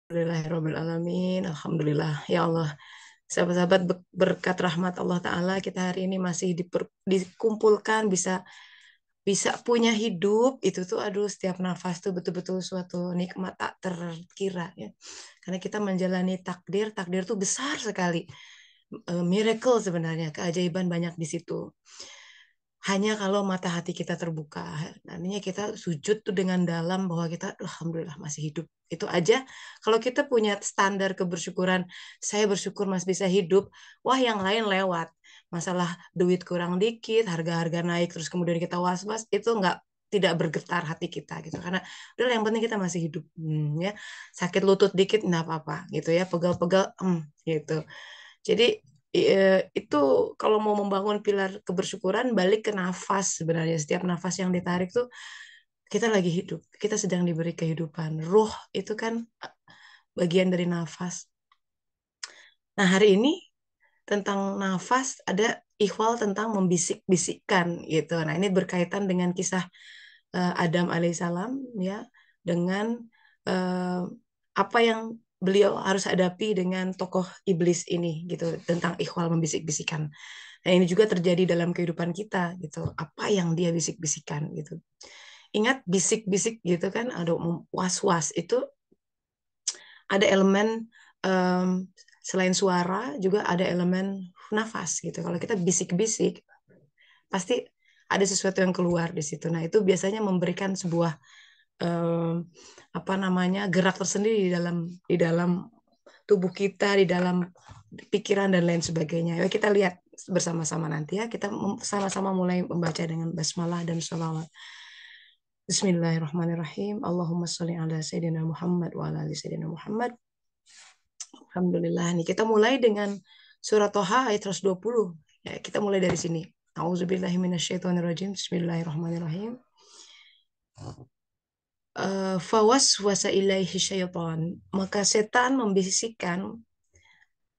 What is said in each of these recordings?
Alhamdulillahirrabbilalamin. Alhamdulillah. Ya Allah, sahabat-sahabat berkat rahmat Allah Ta'ala, kita hari ini masih dikumpulkan, bisa bisa punya hidup, itu tuh aduh setiap nafas tuh betul-betul suatu nikmat tak terkira ya. Karena kita menjalani takdir, takdir tuh besar sekali. Miracle sebenarnya, keajaiban banyak di situ. Hanya kalau mata hati kita terbuka. Artinya kita sujud tuh dengan dalam bahwa kita alhamdulillah masih hidup. Itu aja kalau kita punya standar kebersyukuran, saya bersyukur masih bisa hidup, wah yang lain lewat. Masalah duit kurang dikit, harga-harga naik terus kemudian kita was-was, itu nggak tidak bergetar hati kita gitu karena udah yang penting kita masih hidup. Ya sakit lutut dikit nggak apa-apa gitu ya, pegal-pegal gitu. Jadi itu kalau mau membangun pilar kebersyukuran balik ke nafas sebenarnya. Setiap nafas yang ditarik tuh kita lagi hidup, kita sedang diberi kehidupan. Ruh itu kan bagian dari nafas. Nah, hari ini tentang nafas ada ikhwal tentang membisik-bisikkan gitu. Nah, ini berkaitan dengan kisah Adam alaihissalam ya, dengan eh, apa yang beliau harus hadapi dengan tokoh iblis ini gitu, tentang ikhwal membisik-bisikan. Nah, ini juga terjadi dalam kehidupan kita gitu. Apa yang dia bisik-bisikan gitu. Ingat bisik-bisik gitu kan, ada was-was itu ada elemen selain suara juga ada elemen nafas gitu. Kalau kita bisik-bisik pasti ada sesuatu yang keluar di situ. Nah, itu biasanya memberikan sebuah um, apa namanya gerak tersendiri di dalam tubuh kita, di dalam pikiran dan lain sebagainya. Yuk kita lihat bersama-sama nanti ya. Kita sama-sama mulai membaca dengan basmalah dan sholawat. Bismillahirrahmanirrahim. Allahumma sholli ala Sayyidina Muhammad wa ala ali Sayyidina Muhammad. Alhamdulillah nih. Kita mulai dengan surat Toha ayat 120. Ya, kita mulai dari sini. A'udzubillahi minasyaitonirrajim. Bismillahirrahmanirrahim. Fawaswasa ilaihi syaitan. Maka setan membisikkan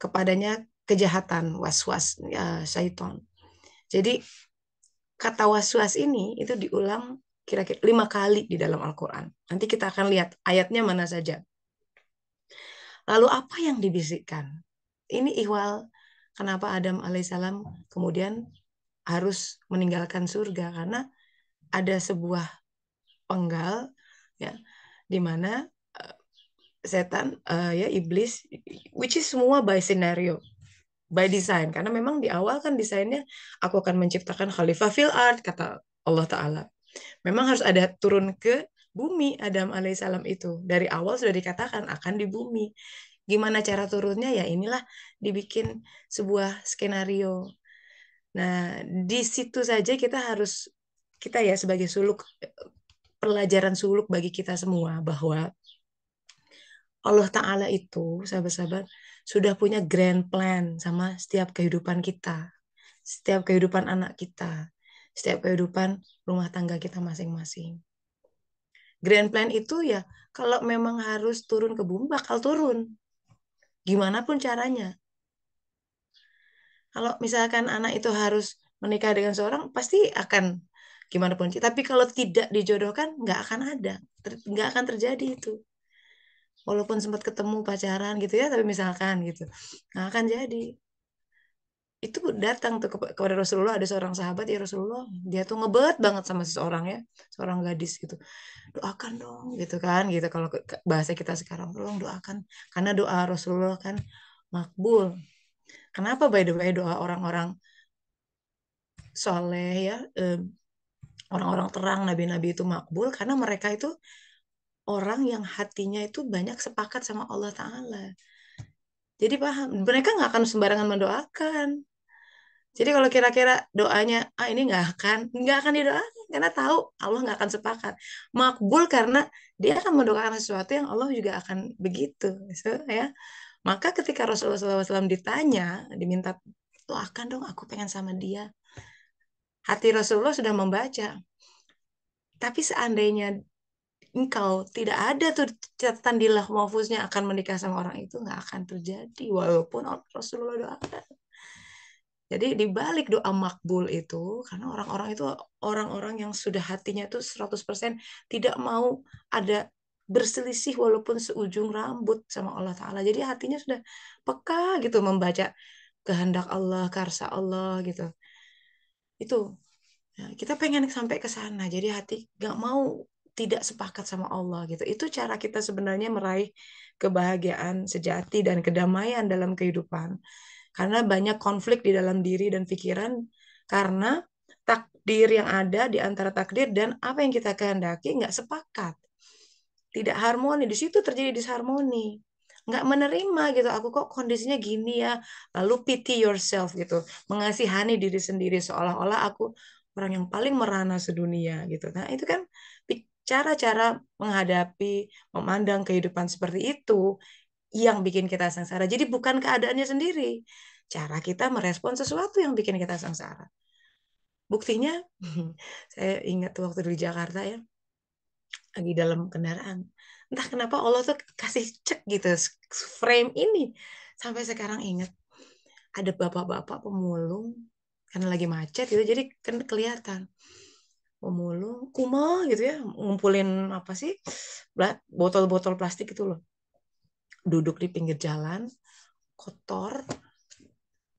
kepadanya kejahatan, waswas, ya, syaitan. Jadi kata waswas ini itu diulang kira-kira 5 kali di dalam Al-Quran. Nanti kita akan lihat ayatnya mana saja. Lalu apa yang dibisikkan? Ini ihwal kenapa Adam alaihissalam kemudian harus meninggalkan surga karena ada sebuah penggal ya di mana setan ya iblis, which is semua by scenario, by design, karena memang di awal kan desainnya aku akan menciptakan khalifah fil ard kata Allah Ta'ala. Memang harus ada turun ke bumi. Adam alaihissalam itu dari awal sudah dikatakan akan di bumi. Gimana cara turunnya ya inilah dibikin sebuah skenario. Nah, di situ saja kita ya sebagai suluk, pelajaran suluk bagi kita semua bahwa Allah Ta'ala itu, sahabat-sahabat, sudah punya grand plan sama setiap kehidupan kita, setiap kehidupan anak kita, setiap kehidupan rumah tangga kita masing-masing. Grand plan itu ya, kalau memang harus turun ke bumi, bakal turun. Gimana pun caranya. Kalau misalkan anak itu harus menikah dengan seorang, pasti akan gimana pun. Tapi kalau tidak dijodohkan, nggak akan ada. Nggak akan terjadi itu. Walaupun sempat ketemu pacaran gitu ya, tapi misalkan gitu. Nggak akan jadi. Itu datang tuh kepada Rasulullah, ada seorang sahabat, ya Rasulullah, dia tuh ngebet banget sama seseorang ya, seorang gadis gitu. Doakan dong gitu kan, gitu. Kalau bahasa kita sekarang, tolong doakan. Karena doa Rasulullah kan makbul. Kenapa by the way doa orang-orang soleh ya, orang-orang terang, nabi-nabi itu makbul karena mereka itu orang yang hatinya itu banyak sepakat sama Allah Ta'ala. Jadi paham, mereka nggak akan sembarangan mendoakan. Jadi kalau kira-kira doanya, ini nggak akan didoakan karena tahu Allah nggak akan sepakat. Makbul karena dia akan mendoakan sesuatu yang Allah juga akan begitu, so, ya. Maka ketika Rasulullah SAW ditanya, diminta doakan dong, aku pengen sama dia. Hati Rasulullah sudah membaca. Tapi seandainya engkau tidak ada tuh catatan di lauh mahfuznya akan menikah sama orang itu, nggak akan terjadi walaupun Rasulullah doakan. Jadi di balik doa makbul itu, karena orang-orang itu orang-orang yang sudah hatinya tuh 100% tidak mau ada berselisih walaupun seujung rambut sama Allah Ta'ala. Jadi hatinya sudah peka gitu membaca kehendak Allah, karsa Allah gitu. Itu ya, kita pengen sampai ke sana. Jadi hati gak mau tidak sepakat sama Allah gitu. Itu cara kita sebenarnya meraih kebahagiaan sejati dan kedamaian dalam kehidupan. Karena banyak konflik di dalam diri dan pikiran karena takdir yang ada di antara takdir dan apa yang kita kehendaki nggak sepakat, tidak harmoni. Di situ terjadi disharmoni, nggak menerima gitu. Aku kok kondisinya gini ya, lalu pity yourself gitu, mengasihani diri sendiri seolah-olah aku orang yang paling merana sedunia gitu. Nah itu kan cara-cara menghadapi, memandang kehidupan seperti itu yang bikin kita sengsara. Jadi bukan keadaannya sendiri, cara kita merespon sesuatu yang bikin kita sengsara. Buktinya, saya ingat waktu di Jakarta ya, lagi dalam kendaraan. Entah kenapa Allah tuh kasih cek gitu, frame ini. Sampai sekarang ingat, ada bapak-bapak pemulung, karena lagi macet gitu, jadi kan kelihatan. Pemulung, kumah gitu ya, ngumpulin apa sih, botol-botol plastik itu loh. Duduk di pinggir jalan, kotor,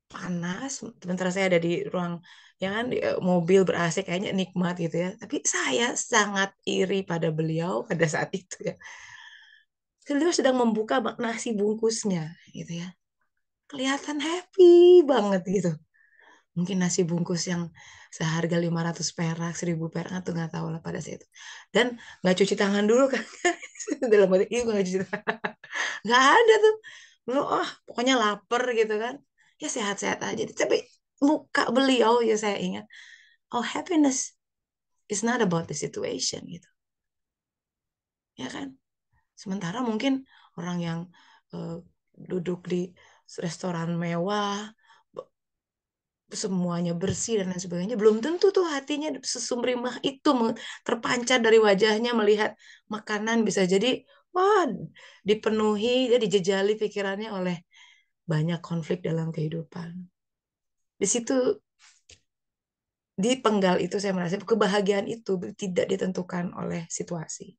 panas. Sementara saya ada di ruang ya kan di, mobil ber-AC kayaknya nikmat gitu ya. Tapi saya sangat iri pada beliau pada saat itu ya. Beliau sedang membuka nasi bungkusnya gitu ya. Kelihatan happy banget gitu. Mungkin nasi bungkus yang seharga 500 perak, 1000 perak atau nggak tahu lah pada saat itu. Dan nggak cuci tangan dulu kan. Dalam hati itu nggak cuci tangan. Nggak ada tuh. Beliau, oh pokoknya lapar gitu kan. Ya sehat-sehat aja. Tapi muka beliau ya saya ingat. Oh happiness is not about the situation gitu. Ya kan. Sementara mungkin orang yang eh, duduk di restoran mewah, semuanya bersih dan lain sebagainya, belum tentu tuh hatinya sesumringah itu terpancar dari wajahnya melihat makanan. Bisa jadi wah dipenuhi, jadi dijejali pikirannya oleh banyak konflik dalam kehidupan. Di situ di penggal itu saya merasa kebahagiaan itu tidak ditentukan oleh situasi.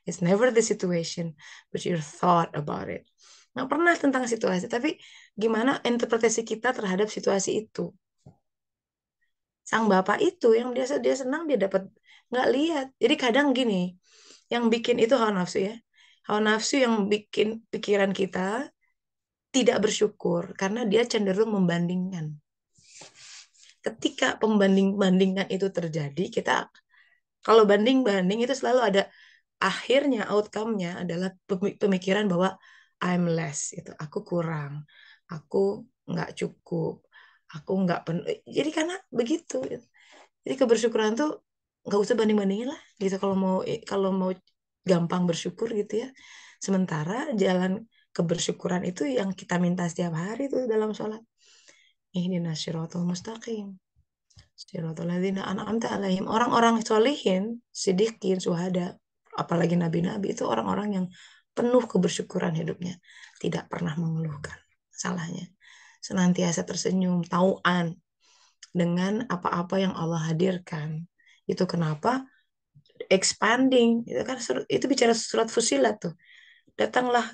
It's never the situation, but your thought about it. Nggak pernah tentang situasi, tapi gimana interpretasi kita terhadap situasi itu. Sang bapak itu yang dia senang dia dapat nggak lihat. Jadi kadang gini, yang bikin itu hawa nafsu ya. Hawa nafsu yang bikin pikiran kita tidak bersyukur karena dia cenderung membandingkan. Ketika pembanding-bandingan itu terjadi, kita kalau banding-banding itu selalu ada akhirnya outcome-nya adalah pemikiran bahwa I'm less itu, aku kurang, aku nggak cukup, aku nggak penuh. Jadi karena begitu. Jadi kebersyukuran tuh nggak usah banding-bandingin lah gitu kalau mau gampang bersyukur gitu ya. Sementara jalan kebersyukuran itu yang kita minta setiap hari tuh dalam sholat. Ihdinas siratal mustaqim. Siratal ladzina an'amta alaihim. Orang-orang solihin, sidikin, suhada, apalagi nabi-nabi itu orang-orang yang penuh kebersyukuran hidupnya, tidak pernah mengeluhkan salahnya. Senantiasa tersenyum, tauan dengan apa-apa yang Allah hadirkan. Itu kenapa expanding itu kan itu bicara surat Fusilat tuh. Datanglah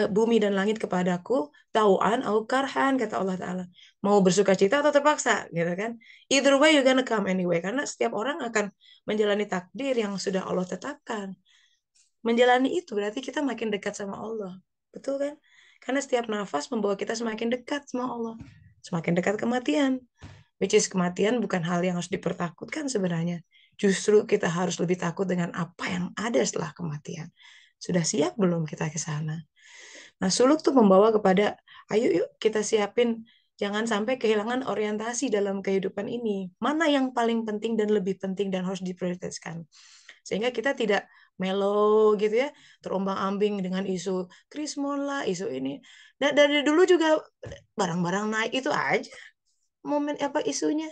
bumi dan langit kepadaku tauan au karhan kata Allah Ta'ala. Mau bersuka cita atau terpaksa gitu kan. Either way you're gonna come anyway. Karena setiap orang akan menjalani takdir yang sudah Allah tetapkan. Menjalani itu berarti kita makin dekat sama Allah. Betul kan? Karena setiap nafas membawa kita semakin dekat sama Allah. Semakin dekat kematian. Which is kematian bukan hal yang harus dipertakutkan sebenarnya. Justru kita harus lebih takut dengan apa yang ada setelah kematian. Sudah siap belum kita ke sana? Nah, suluk tuh membawa kepada, ayo yuk kita siapin, jangan sampai kehilangan orientasi dalam kehidupan ini. Mana yang paling penting dan lebih penting dan harus diprioritaskan. Sehingga kita tidak melo gitu ya, terombang-ambing dengan isu krismon lah, isu ini. Dan dari dulu juga barang-barang naik itu aja momen apa isunya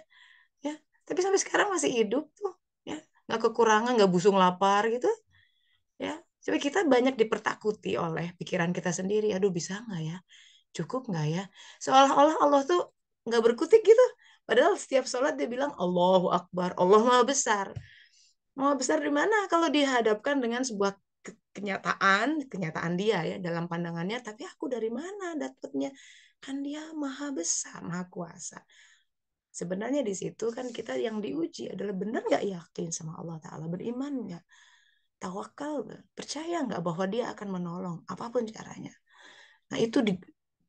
ya. Tapi sampai sekarang masih hidup tuh ya, nggak kekurangan, nggak busung lapar gitu ya. Tapi kita banyak dipertakuti oleh pikiran kita sendiri. Aduh bisa nggak ya? Cukup nggak ya? Seolah-olah Allah tuh nggak berkutik gitu. Padahal setiap sholat dia bilang Allahu Akbar, Allah Maha Besar. Maha Besar di mana kalau dihadapkan dengan sebuah kenyataan dia ya dalam pandangannya, tapi aku dari mana dapatnya? Kan dia maha besar, maha kuasa. Sebenarnya di situ kan kita yang diuji adalah benar nggak yakin sama Allah Ta'ala, beriman nggak, tawakal nggak, percaya nggak bahwa dia akan menolong apapun caranya. Nah itu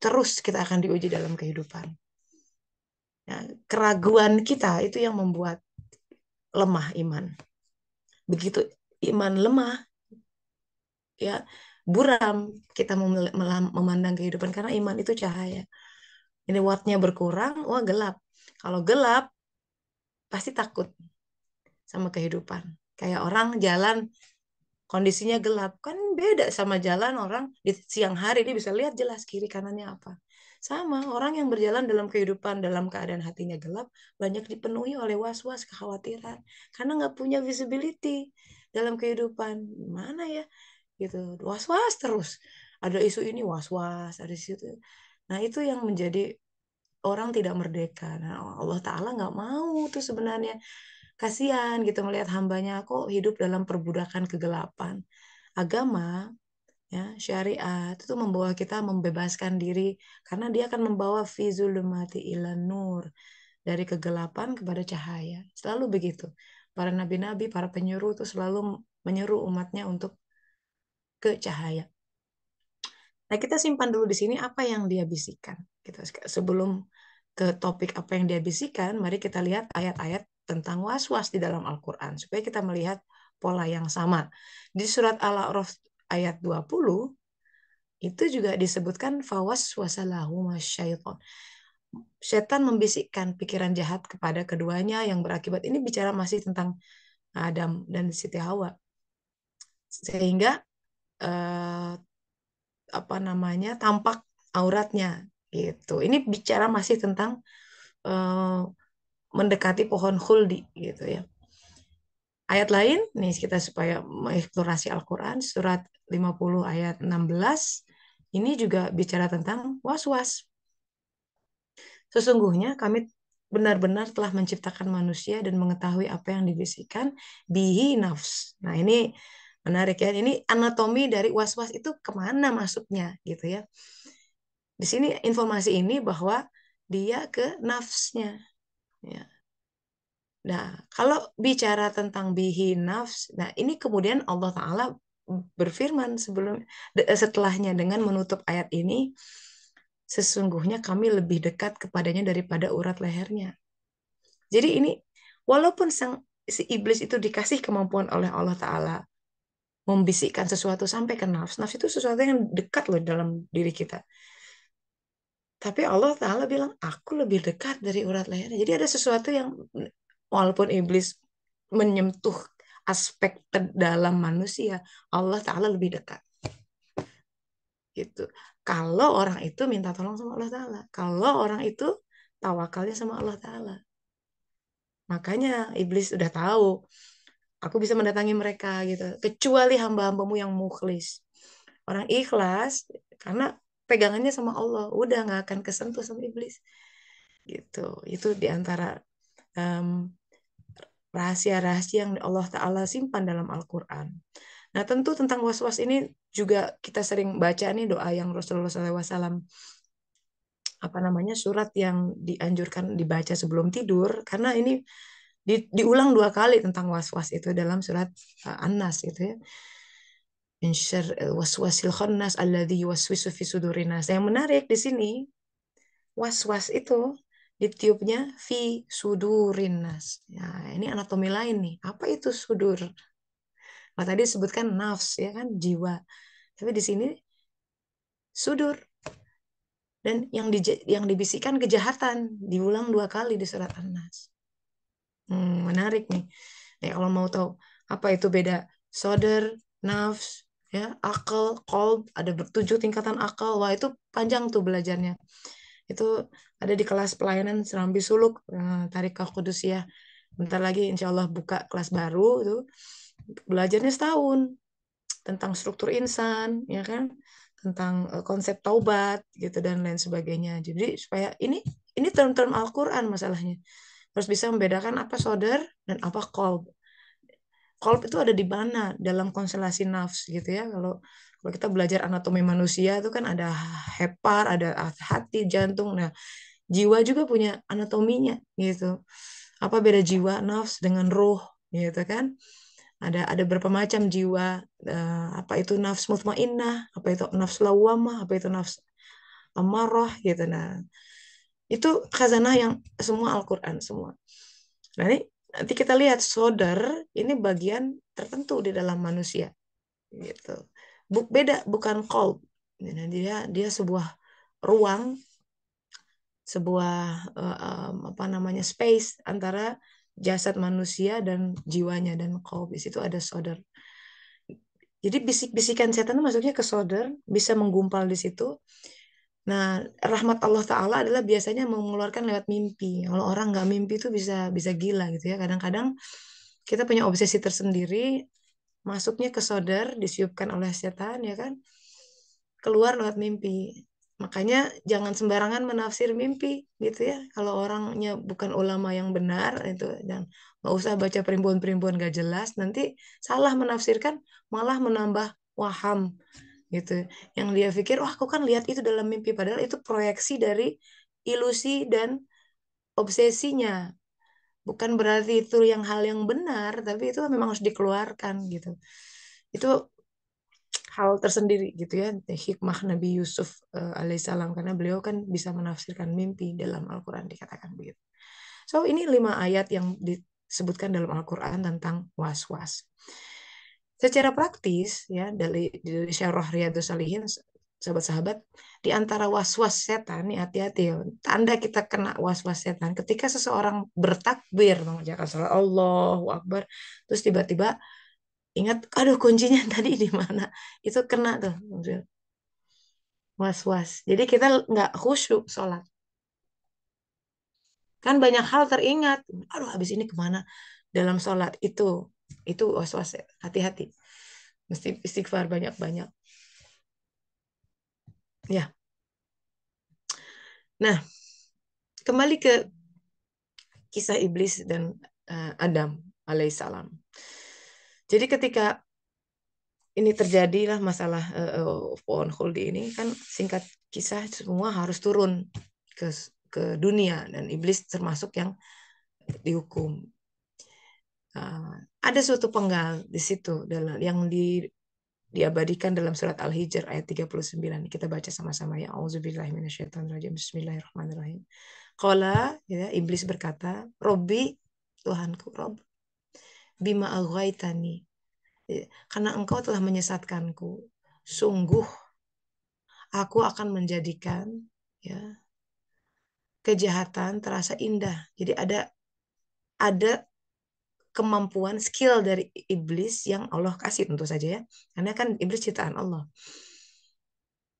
terus kita akan diuji dalam kehidupan. Nah, keraguan kita itu yang membuat lemah iman. Begitu iman lemah, ya buram kita memandang kehidupan karena iman itu cahaya. Ini wattnya berkurang, wah gelap. Kalau gelap pasti takut sama kehidupan. Kayak orang jalan kondisinya gelap kan beda sama jalan orang di siang hari dia bisa lihat jelas kiri kanannya apa. Sama orang yang berjalan dalam kehidupan dalam keadaan hatinya gelap banyak dipenuhi oleh was-was kekhawatiran karena nggak punya visibility dalam kehidupan. Mana ya gitu, was-was terus. Ada isu ini was-was, ada isu itu. Nah, itu yang menjadi orang tidak merdeka. Nah, Allah Ta'ala nggak mau tuh sebenarnya. Kasihan gitu melihat hambanya kok hidup dalam perbudakan kegelapan. Agama, ya, syariat itu membawa kita membebaskan diri karena dia akan membawa fi zulumati ilan nur, dari kegelapan kepada cahaya. Selalu begitu. Para nabi-nabi, para penyuruh itu selalu menyuruh umatnya untuk ke cahaya. Nah, kita simpan dulu di sini apa yang dia bisikan. Kita sebelum ke topik apa yang dia bisikan, mari kita lihat ayat-ayat tentang was-was di dalam Al-Qur'an supaya kita melihat pola yang sama. Di surat Al-A'raf ayat 20 itu juga disebutkan fawas wasalahu masyaiton. Setan membisikkan pikiran jahat kepada keduanya yang berakibat ini bicara masih tentang Adam dan Siti Hawa. Sehingga eh, apa namanya tampak auratnya gitu. Ini bicara masih tentang eh, mendekati pohon khuldi gitu ya. Ayat lain nih kita supaya mengeksplorasi Al-Qur'an surat 50 ayat 16 ini juga bicara tentang was-was. Sesungguhnya kami benar-benar telah menciptakan manusia dan mengetahui apa yang dibisikkan bihi nafs. Nah, ini menarik ya. Ini anatomi dari was-was itu kemana masuknya gitu ya. Di sini informasi ini bahwa dia ke nafsnya. Ya. Nah, kalau bicara tentang bihi nafs, nah ini kemudian Allah Ta'ala berfirman setelahnya dengan menutup ayat ini, sesungguhnya kami lebih dekat kepadanya daripada urat lehernya. Jadi ini walaupun si iblis itu dikasih kemampuan oleh Allah Ta'ala membisikkan sesuatu sampai ke nafs, nafs itu sesuatu yang dekat loh dalam diri kita. Tapi Allah Ta'ala bilang, aku lebih dekat dari urat lehernya. Jadi ada sesuatu yang walaupun iblis menyentuh aspek terdalam manusia, Allah Ta'ala lebih dekat. Gitu. Kalau orang itu minta tolong sama Allah Ta'ala. Kalau orang itu tawakalnya sama Allah Ta'ala. Makanya iblis udah tahu, aku bisa mendatangi mereka gitu. Kecuali hamba-hambamu yang mukhlis. Orang ikhlas, karena pegangannya sama Allah. Udah nggak akan kesentuh sama iblis. Gitu. Itu diantara um, rahasia-rahasia yang Allah Ta'ala simpan dalam Al-Quran. Nah, tentu tentang was-was ini juga kita sering baca nih doa yang Rasulullah SAW, apa namanya, surat yang dianjurkan dibaca sebelum tidur, karena ini diulang 2 kali tentang was-was itu dalam surat An-Nas gitu ya. Min syarril waswasil khannas alladzi yuwaswisu fi sudurin nas. Yang menarik di sini, was-was itu ditiupnya fi sudurin nas. Ya, ini anatomi lain nih. Apa itu sudur? Nah, tadi disebutkan nafs ya kan, jiwa. Tapi di sini sudur, dan yang dibisikkan kejahatan diulang 2 kali di surat An-Nas. Menarik nih. Ya, kalau mau tahu apa itu beda soder, nafs, ya, akal, qalb, ada 7 tingkatan akal. Wah, itu panjang tuh belajarnya. Itu ada di kelas pelayanan Serambi Suluk, Tariqah Qudusiyah. Bentar lagi insya Allah buka kelas baru itu. Belajarnya setahun tentang struktur insan, ya kan? Tentang konsep taubat gitu dan lain sebagainya. Jadi supaya ini term-term Al-Qur'an masalahnya. Harus bisa membedakan apa sodar dan apa qalb. Kolb itu ada di mana dalam konstelasi nafs gitu ya. Kalau kita belajar anatomi manusia itu kan ada hepar, ada hati, jantung. Nah, jiwa juga punya anatominya gitu. Apa beda jiwa nafs dengan ruh gitu kan? Ada berapa macam jiwa? Apa itu nafs mutmainnah? Apa itu nafs lawamah? Apa itu nafs amarah gitu. Nah, itu khazanah yang semua Al-Qur'an semua. Nah, ini nanti kita lihat sodar ini bagian tertentu di dalam manusia gitu. Beda bukan kolb. Nah, dia sebuah ruang, sebuah apa namanya space antara jasad manusia dan jiwanya dan kolb. Di situ ada sodar. Jadi bisik-bisikan setan itu masuknya ke sodar, bisa menggumpal di situ. Nah, rahmat Allah Ta'ala adalah biasanya mengeluarkan lewat mimpi. Kalau orang nggak mimpi itu bisa bisa gila gitu ya. Kadang-kadang kita punya obsesi tersendiri, masuknya ke sodar, disiupkan oleh setan ya kan, keluar lewat mimpi. Makanya jangan sembarangan menafsir mimpi gitu ya. Kalau orangnya bukan ulama yang benar itu, dan nggak usah baca perimpuan-perimpuan gak jelas, nanti salah menafsirkan, malah menambah waham gitu. Yang dia pikir, wah aku kan lihat itu dalam mimpi, padahal itu proyeksi dari ilusi dan obsesinya. Bukan berarti itu yang hal yang benar, tapi itu memang harus dikeluarkan gitu. Itu hal tersendiri gitu ya, hikmah Nabi Yusuf alaihissalam, karena beliau kan bisa menafsirkan mimpi dalam Al-Quran dikatakan begitu. So ini 5 ayat yang disebutkan dalam Al-Quran tentang was-was. Secara praktis ya, dari Syarah Riyadhus Shalihin, sahabat-sahabat, di antara was-was setan nih, hati-hati ya. Tanda kita kena was-was setan ketika seseorang bertakbir mengucapkan salat Allahu Akbar, terus tiba-tiba ingat, aduh kuncinya tadi di mana? Itu kena tuh was-was. Jadi kita nggak khusyuk sholat. Kan banyak hal teringat. Aduh, habis ini kemana? Dalam sholat itu was-was ya. Hati-hati. Mesti istighfar banyak-banyak. Ya. Nah, kembali ke kisah iblis dan Adam alaihissalam. Jadi ketika ini terjadilah masalah pohon khuldi ini, kan singkat kisah semua harus turun ke dunia, dan iblis termasuk yang dihukum. Ada suatu penggal di situ dalam yang diabadikan dalam surat Al-Hijr ayat 39. Kita baca sama-sama ya. Auzubillahi minasyaitonirrajim. Bismillahirrahmanirrahim. Qala, ya, iblis berkata, Robbi, Tuhanku, Rob, bima aghwaytani, karena engkau telah menyesatkanku, sungguh aku akan menjadikan ya kejahatan terasa indah. Jadi ada kemampuan skill dari iblis yang Allah kasih tentu saja ya. Karena kan iblis ciptaan Allah.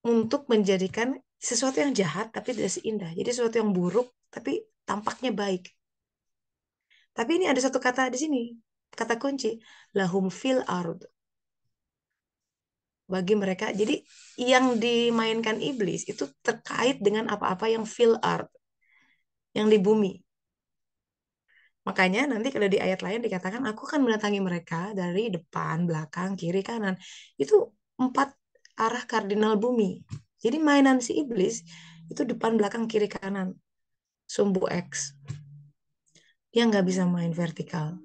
Untuk menjadikan sesuatu yang jahat tapi tidak seindah. Jadi sesuatu yang buruk tapi tampaknya baik. Tapi ini ada satu kata di sini. Kata kunci. Lahum fil ard. Bagi mereka. Jadi yang dimainkan iblis itu terkait dengan apa-apa yang fil ard. Yang di bumi. Makanya nanti kalau di ayat lain dikatakan, aku akan mendatangi mereka dari depan, belakang, kiri, kanan. Itu 4 arah kardinal bumi. Jadi mainan si iblis itu depan, belakang, kiri, kanan. Sumbu X. Dia nggak bisa main vertikal.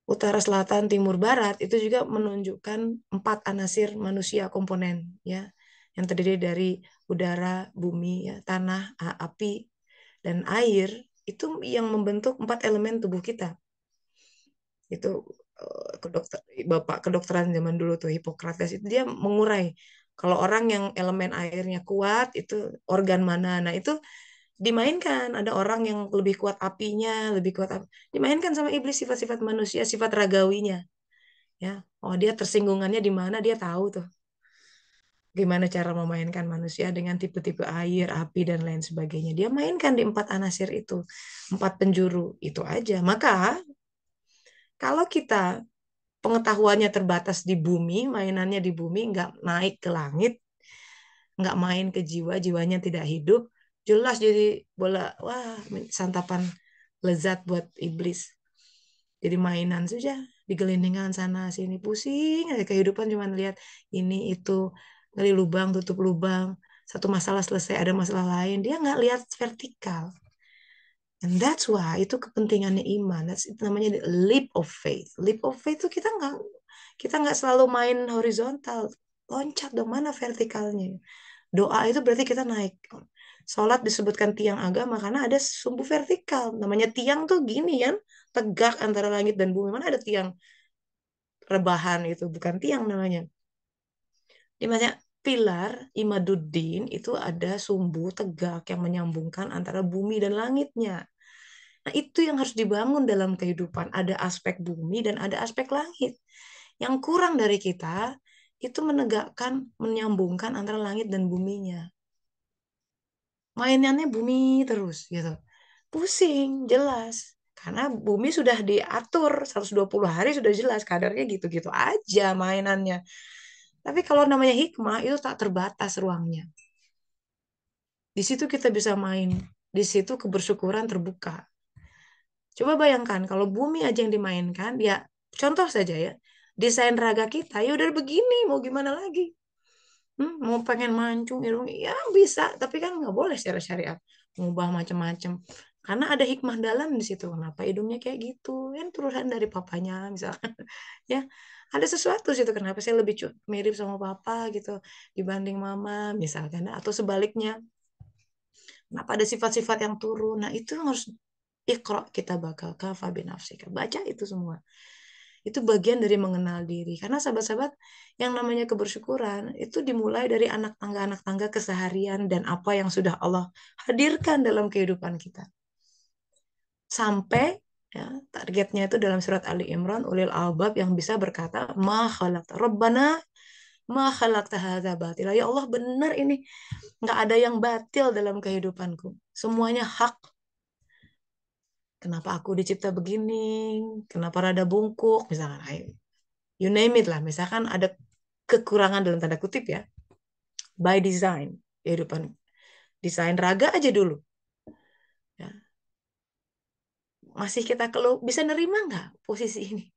Utara, selatan, timur, barat itu juga menunjukkan 4 anasir manusia komponen ya, yang terdiri dari udara, bumi, ya, tanah, api, dan air, itu yang membentuk 4 elemen tubuh kita. Itu bapak kedokteran zaman dulu tuh Hippocrates itu dia mengurai kalau orang yang elemen airnya kuat itu organ mana. Nah itu dimainkan, ada orang yang lebih kuat apinya, lebih kuat dimainkan sama iblis sifat-sifat manusia, sifat ragawinya ya. Oh, dia tersinggungannya di mana, dia tahu tuh gimana cara memainkan manusia dengan tipe-tipe air, api, dan lain sebagainya. Dia mainkan di 4 anasir itu, 4 penjuru itu aja. Maka kalau kita pengetahuannya terbatas di bumi, mainannya di bumi, nggak naik ke langit, nggak main ke jiwa, jiwanya tidak hidup, jelas jadi bola, wah, santapan lezat buat iblis. Jadi mainan saja, digelindingan sana sini, pusing aja kehidupan, cuma lihat ini itu, gali lubang tutup lubang, satu masalah selesai ada masalah lain, dia nggak lihat vertikal. And that's why itu kepentingannya iman. Itu namanya leap of faith. Leap of faith itu kita nggak selalu main horizontal, loncat dong, mana vertikalnya. Doa itu berarti kita naik. Sholat disebutkan tiang agama karena ada sumbu vertikal. Namanya tiang tuh gini kan, tegak antara langit dan bumi. Mana ada tiang rebahan, itu bukan tiang namanya. Di mana pilar Imaduddin itu ada sumbu tegak yang menyambungkan antara bumi dan langitnya. Nah, itu yang harus dibangun dalam kehidupan. Ada aspek bumi dan ada aspek langit. Yang kurang dari kita itu menegakkan, menyambungkan antara langit dan buminya. Mainannya bumi terus gitu. Pusing, jelas. Karena bumi sudah diatur 120 hari, sudah jelas kadarnya gitu-gitu aja mainannya. Tapi kalau namanya hikmah itu tak terbatas ruangnya. Di situ kita bisa main. Di situ kebersyukuran terbuka. Coba bayangkan kalau bumi aja yang dimainkan, ya contoh saja ya. Desain raga kita ya udah begini, mau gimana lagi? Mau pengen mancung hidung, ya bisa, tapi kan nggak boleh secara syariat mengubah macam-macam. Karena ada hikmah dalam di situ. Kenapa hidungnya kayak gitu? Kan turunan dari papanya misalkan. Ya, ada sesuatu situ. Kenapa saya lebih mirip sama papa gitu dibanding mama misalkan, atau sebaliknya. Kenapa ada sifat-sifat yang turun? Nah, itu harus Iqra kita bakal kafa binafsika. Baca itu semua. Itu bagian dari mengenal diri. Karena sahabat-sahabat, yang namanya kebersyukuran itu dimulai dari anak tangga keseharian dan apa yang sudah Allah hadirkan dalam kehidupan kita. Sampai ya, targetnya itu dalam surat Ali Imran, ulil albab yang bisa berkata, ma khalaqta Rabbana ma khalaqta hadza batila. Ya Allah, benar ini, nggak ada yang batil dalam kehidupanku. Semuanya hak. Kenapa aku dicipta begini? Kenapa rada bungkuk? Misalkan, you name it lah. Misalkan ada kekurangan dalam tanda kutip ya, by design kehidupan, desain raga aja dulu. Ya. Masih kita kalau bisa nerima nggak posisi ini?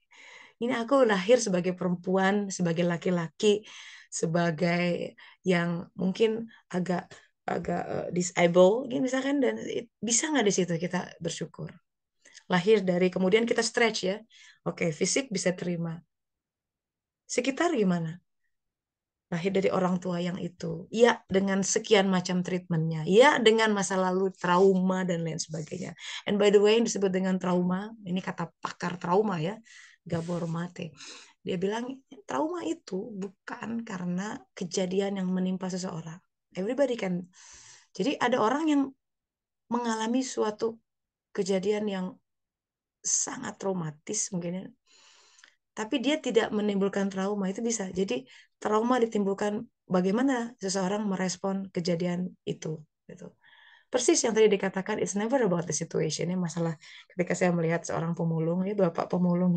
Ini aku lahir sebagai perempuan, sebagai laki-laki, sebagai yang mungkin agak agak disable, gitu misalkan, dan bisa nggak di situ kita bersyukur? Lahir dari kemudian kita stretch ya, oke, fisik bisa terima, sekitar gimana? Lahir dari orang tua yang itu, ya dengan sekian macam treatmentnya, ya dengan masa lalu trauma dan lain sebagainya. And by the way, yang disebut dengan trauma, ini kata pakar trauma ya, Gabor Mate. Dia bilang trauma itu bukan karena kejadian yang menimpa seseorang. Everybody can. Jadi ada orang yang mengalami suatu kejadian yang sangat traumatis mungkin ya, tapi dia tidak menimbulkan trauma, itu bisa. Jadi trauma ditimbulkan bagaimana seseorang merespon kejadian itu gitu. Persis yang tadi dikatakan, it's never about the situation. Ini masalah ketika saya melihat seorang pemulung ya, bapak pemulung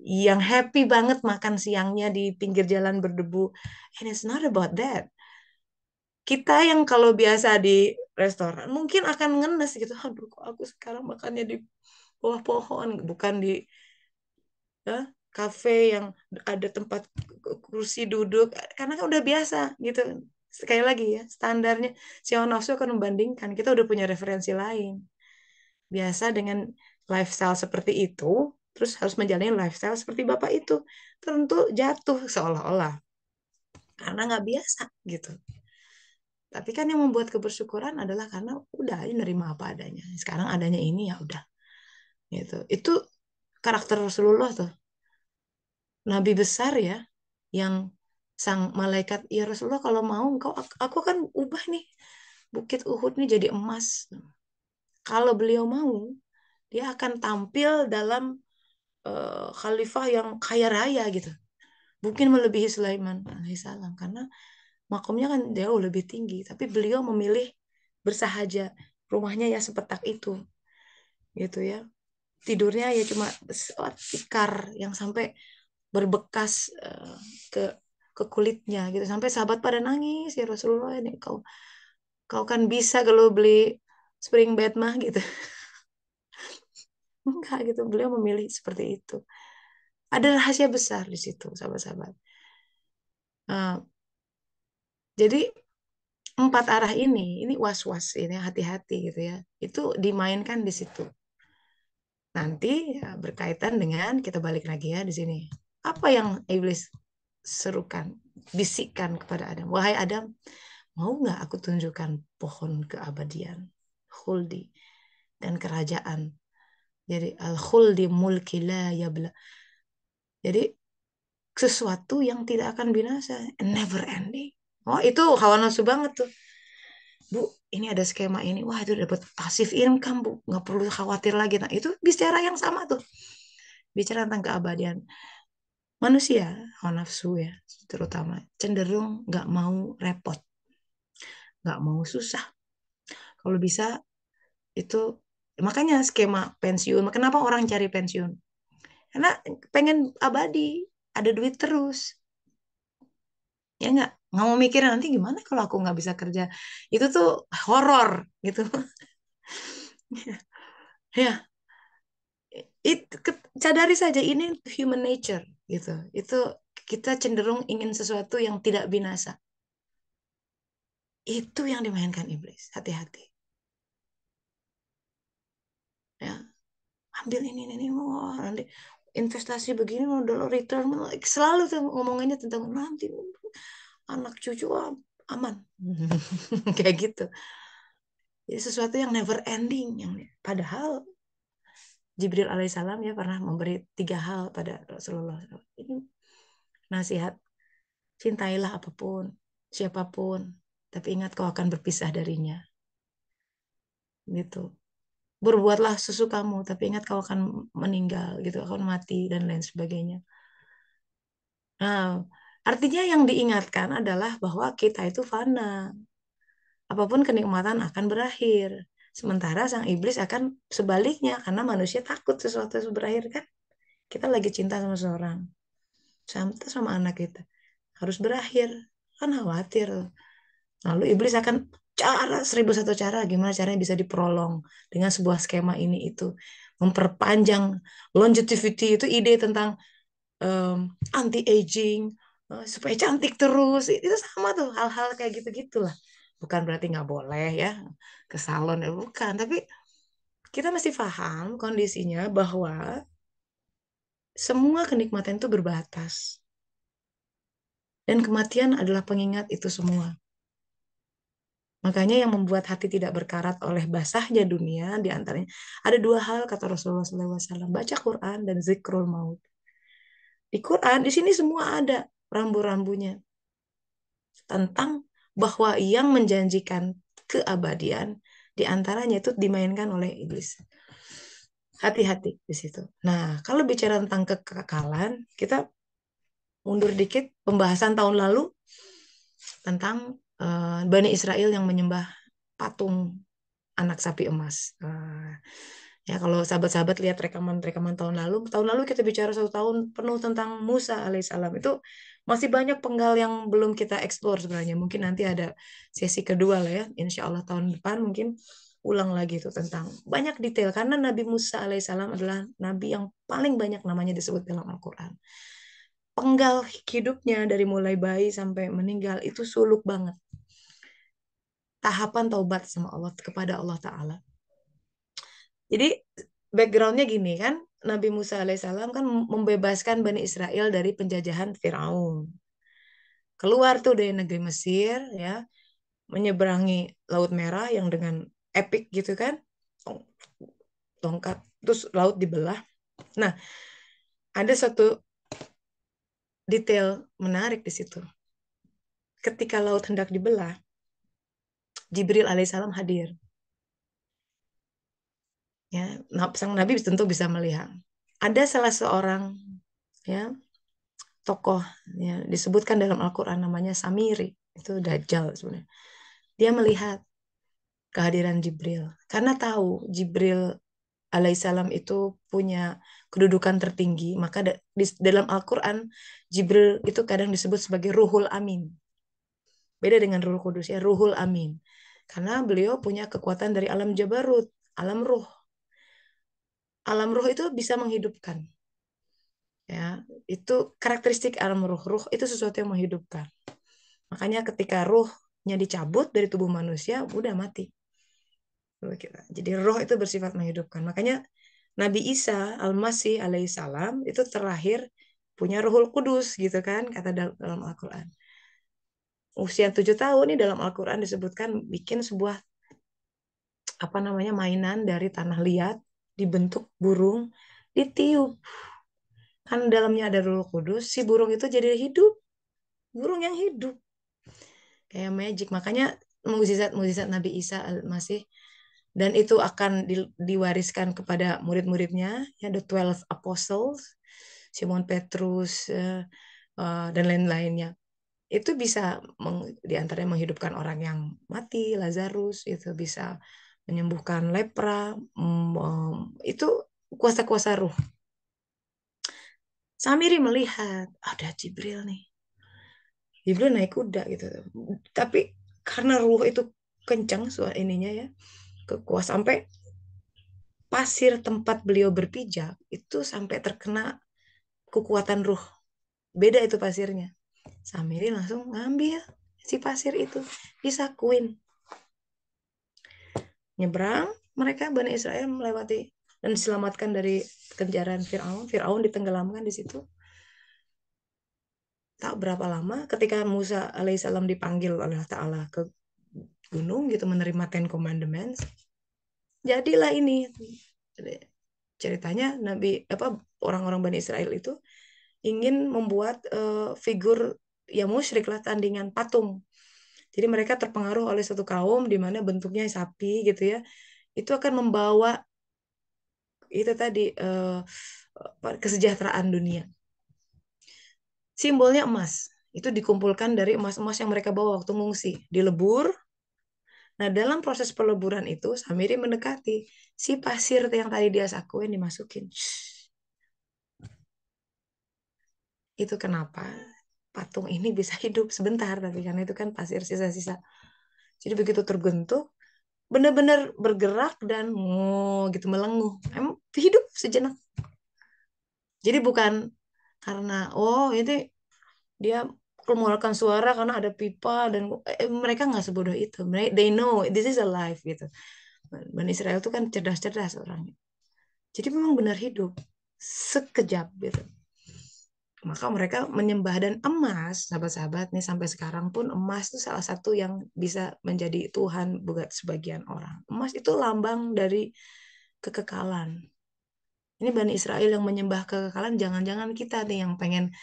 yang happy banget makan siangnya di pinggir jalan berdebu, and it's not about that. Kita yang kalau biasa di restoran mungkin akan ngenes gitu, aduh kok aku sekarang makannya di bawah pohon, bukan di ya, kafe yang ada tempat kursi duduk, karena kan udah biasa gitu. Sekali lagi ya, standarnya si hawa nafsu akan membandingkan, kita udah punya referensi lain, biasa dengan lifestyle seperti itu, terus harus menjalani lifestyle seperti bapak itu, tentu jatuh seolah-olah karena nggak biasa gitu. Tapi kan yang membuat kebersyukuran adalah karena udah aja nerima apa adanya, sekarang adanya ini ya udah gitu. Itu karakter Rasulullah tuh, nabi besar ya, yang sang malaikat, ya Rasulullah kalau mau engkau, aku kan ubah nih Bukit Uhud nih jadi emas. Kalau beliau mau, dia akan tampil dalam khalifah yang kaya raya gitu. Mungkin melebihi Sulaiman alaihissalam karena makamnya kan jauh lebih tinggi, tapi beliau memilih bersahaja, rumahnya ya sepetak itu gitu ya. Tidurnya ya cuma tikar yang sampai berbekas ke ke kulitnya gitu, sampai sahabat pada nangis, ya Rasulullah ini kau kau kan bisa kalau beli spring bed mah gitu. Enggak gitu, beliau memilih seperti itu. Ada rahasia besar di situ, sahabat-sahabat. Nah, jadi empat arah ini was-was ini hati-hati gitu ya. Itu dimainkan di situ. Nanti ya, berkaitan dengan kita balik lagi ya di sini. Apa yang iblis serukan, bisikkan kepada Adam? Wahai Adam, mau nggak aku tunjukkan pohon keabadian, khuldi dan kerajaan. Jadi al khuldi mulki la yabla. Jadi sesuatu yang tidak akan binasa, never ending. Oh, itu hawa nafsu banget tuh. Bu, ini ada skema ini. Wah, itu dapat pasif income, Bu. Nggak perlu khawatir lagi. Nah, itu bicara yang sama tuh. Bicara tentang keabadian. Manusia, hawa nafsu ya, terutama cenderung nggak mau repot, nggak mau susah. Kalau bisa itu makanya skema pensiun. Kenapa orang cari pensiun? Karena pengen abadi, ada duit terus. Ya nggak mau mikir nanti gimana kalau aku nggak bisa kerja. Itu tuh horor gitu. Ya, sadari saja ini human nature gitu. Itu kita cenderung ingin sesuatu yang tidak binasa. Itu yang dimainkan iblis. Hati-hati. Ya, ambil ini, wah, nanti investasi begini modal return selalu tuh ngomonginnya tentang nanti anak cucu aman. Kayak gitu. Jadi sesuatu yang never ending yang padahal Jibril alaihissalam ya pernah memberi 3 hal pada Rasulullah. Ini nasihat, cintailah apapun, siapapun, tapi ingat kau akan berpisah darinya. Gitu. Berbuatlah sesukamu, tapi ingat kau akan meninggal, gitu, akan mati dan lain sebagainya. Nah, artinya yang diingatkan adalah bahwa kita itu fana. Apapun kenikmatan akan berakhir. Sementara sang iblis akan sebaliknya, karena manusia takut sesuatu itu berakhir kan. Kita lagi cinta sama seseorang, sama anak kita. Harus berakhir. Kan khawatir. Lalu iblis akan 1.001 cara gimana caranya bisa diprolong dengan sebuah skema ini itu. Memperpanjang longevity itu ide tentang anti aging supaya cantik terus itu sama tuh hal-hal kayak gitu-gitulah. Bukan berarti nggak boleh ya ke salon ya bukan, tapi kita mesti paham kondisinya bahwa semua kenikmatan itu berbatas dan kematian adalah pengingat itu semua. Makanya yang membuat hati tidak berkarat oleh basahnya dunia diantaranya ada 2 hal kata Rasulullah SAW, baca Quran dan zikrul maut. Di Quran di sini semua ada rambu-rambunya tentang bahwa yang menjanjikan keabadian diantaranya itu dimainkan oleh iblis. Hati-hati di situ. Nah, kalau bicara tentang kekekalan, kita mundur dikit pembahasan tahun lalu tentang Bani Israel yang menyembah patung anak sapi emas. Ya kalau sahabat-sahabat lihat rekaman-rekaman tahun lalu kita bicara 1 tahun penuh tentang Musa alaihissalam itu masih banyak penggal yang belum kita eksplor sebenarnya. Mungkin nanti ada sesi kedua lah ya, Insya Allah tahun depan mungkin ulang lagi itu tentang banyak detail karena Nabi Musa alaihissalam adalah nabi yang paling banyak namanya disebut dalam Al-Quran. Penggal hidupnya dari mulai bayi sampai meninggal itu suluk banget. Tahapan taubat sama Allah kepada Allah Ta'ala. Jadi backgroundnya gini kan, Nabi Musa alaihissalam kan membebaskan Bani Israel dari penjajahan Firaun. Keluar tuh dari negeri Mesir ya, menyeberangi Laut Merah yang dengan epic gitu kan, tongkat terus laut dibelah. Nah, ada satu detail menarik di situ. Ketika laut hendak dibelah, Jibril alaihissalam hadir. Ya, sang Nabi tentu bisa melihat. Ada salah seorang ya tokoh ya disebutkan dalam Al-Quran namanya Samiri itu Dajjal sebenarnya dia melihat kehadiran Jibril karena tahu Jibril alaihissalam itu punya kedudukan tertinggi maka di dalam Al-Quran Jibril itu kadang disebut sebagai Ruhul Amin beda dengan Ruh Kudus ya Ruhul Amin karena beliau punya kekuatan dari alam Jabarut alam ruh Alam ruh itu bisa menghidupkan. Ya, itu karakteristik alam ruh. Ruh itu sesuatu yang menghidupkan. Makanya ketika ruhnya dicabut dari tubuh manusia, udah mati. Jadi roh itu bersifat menghidupkan. Makanya Nabi Isa Al-Masih alaihissalam itu terlahir punya Ruhul Kudus gitu kan, kata dalam Al-Quran. Usia 7 tahun nih dalam Al-Quran disebutkan bikin sebuah apa namanya mainan dari tanah liat dibentuk burung ditiup kan dalamnya ada Ruhul Kudus si burung itu jadi hidup burung yang hidup kayak magic makanya mukjizat Nabi Isa masih dan itu akan diwariskan kepada murid-muridnya ya the 12 apostles Simon Petrus dan lain-lainnya itu bisa diantaranya menghidupkan orang yang mati Lazarus itu bisa menyembuhkan lepra itu kuasa-kuasa ruh Samiri melihat ada Jibril nih Jibril naik kuda gitu tapi karena ruh itu kencang suara ininya ya kekuasaan sampai pasir tempat beliau berpijak itu sampai terkena kekuatan ruh beda itu pasirnya Samiri langsung ngambil si pasir itu disakuin nyebrang mereka Bani Israel melewati dan diselamatkan dari kejaran Firaun. Firaun ditenggelamkan di situ. Tak berapa lama ketika Musa alaihissalam dipanggil oleh Allah Ta'ala ke gunung gitu menerima Ten Commandments. Jadilah ini ceritanya Nabi apa orang-orang Bani Israel itu ingin membuat figur ya musyrik lah tandingan patung. Jadi mereka terpengaruh oleh satu kaum di mana bentuknya sapi gitu ya. Itu akan membawa itu tadi kesejahteraan dunia. Simbolnya emas. Itu dikumpulkan dari emas-emas yang mereka bawa waktu ngungsi. Dilebur. Nah, dalam proses peleburan itu, Samiri mendekati. Si pasir yang tadi dia sakuin dimasukin. Shh. Itu kenapa patung ini bisa hidup sebentar. Tapi karena itu kan pasir sisa-sisa. Jadi begitu terbentuk, benar-benar bergerak dan gitu melenguh. Emang hidup sejenak. Jadi bukan karena, oh ini dia mengeluarkan suara karena ada pipa dan mereka nggak sebodoh itu. They know this is alive gitu. Bani Israel itu kan cerdas-cerdas orangnya. Jadi memang benar hidup sekejap gitu. Maka mereka menyembah dan emas, sahabat-sahabat nih sampai sekarang pun emas itu salah satu yang bisa menjadi Tuhan buat sebagian orang. Emas itu lambang dari kekekalan. Ini Bani Israel yang menyembah kekekalan, jangan-jangan kita nih yang pengen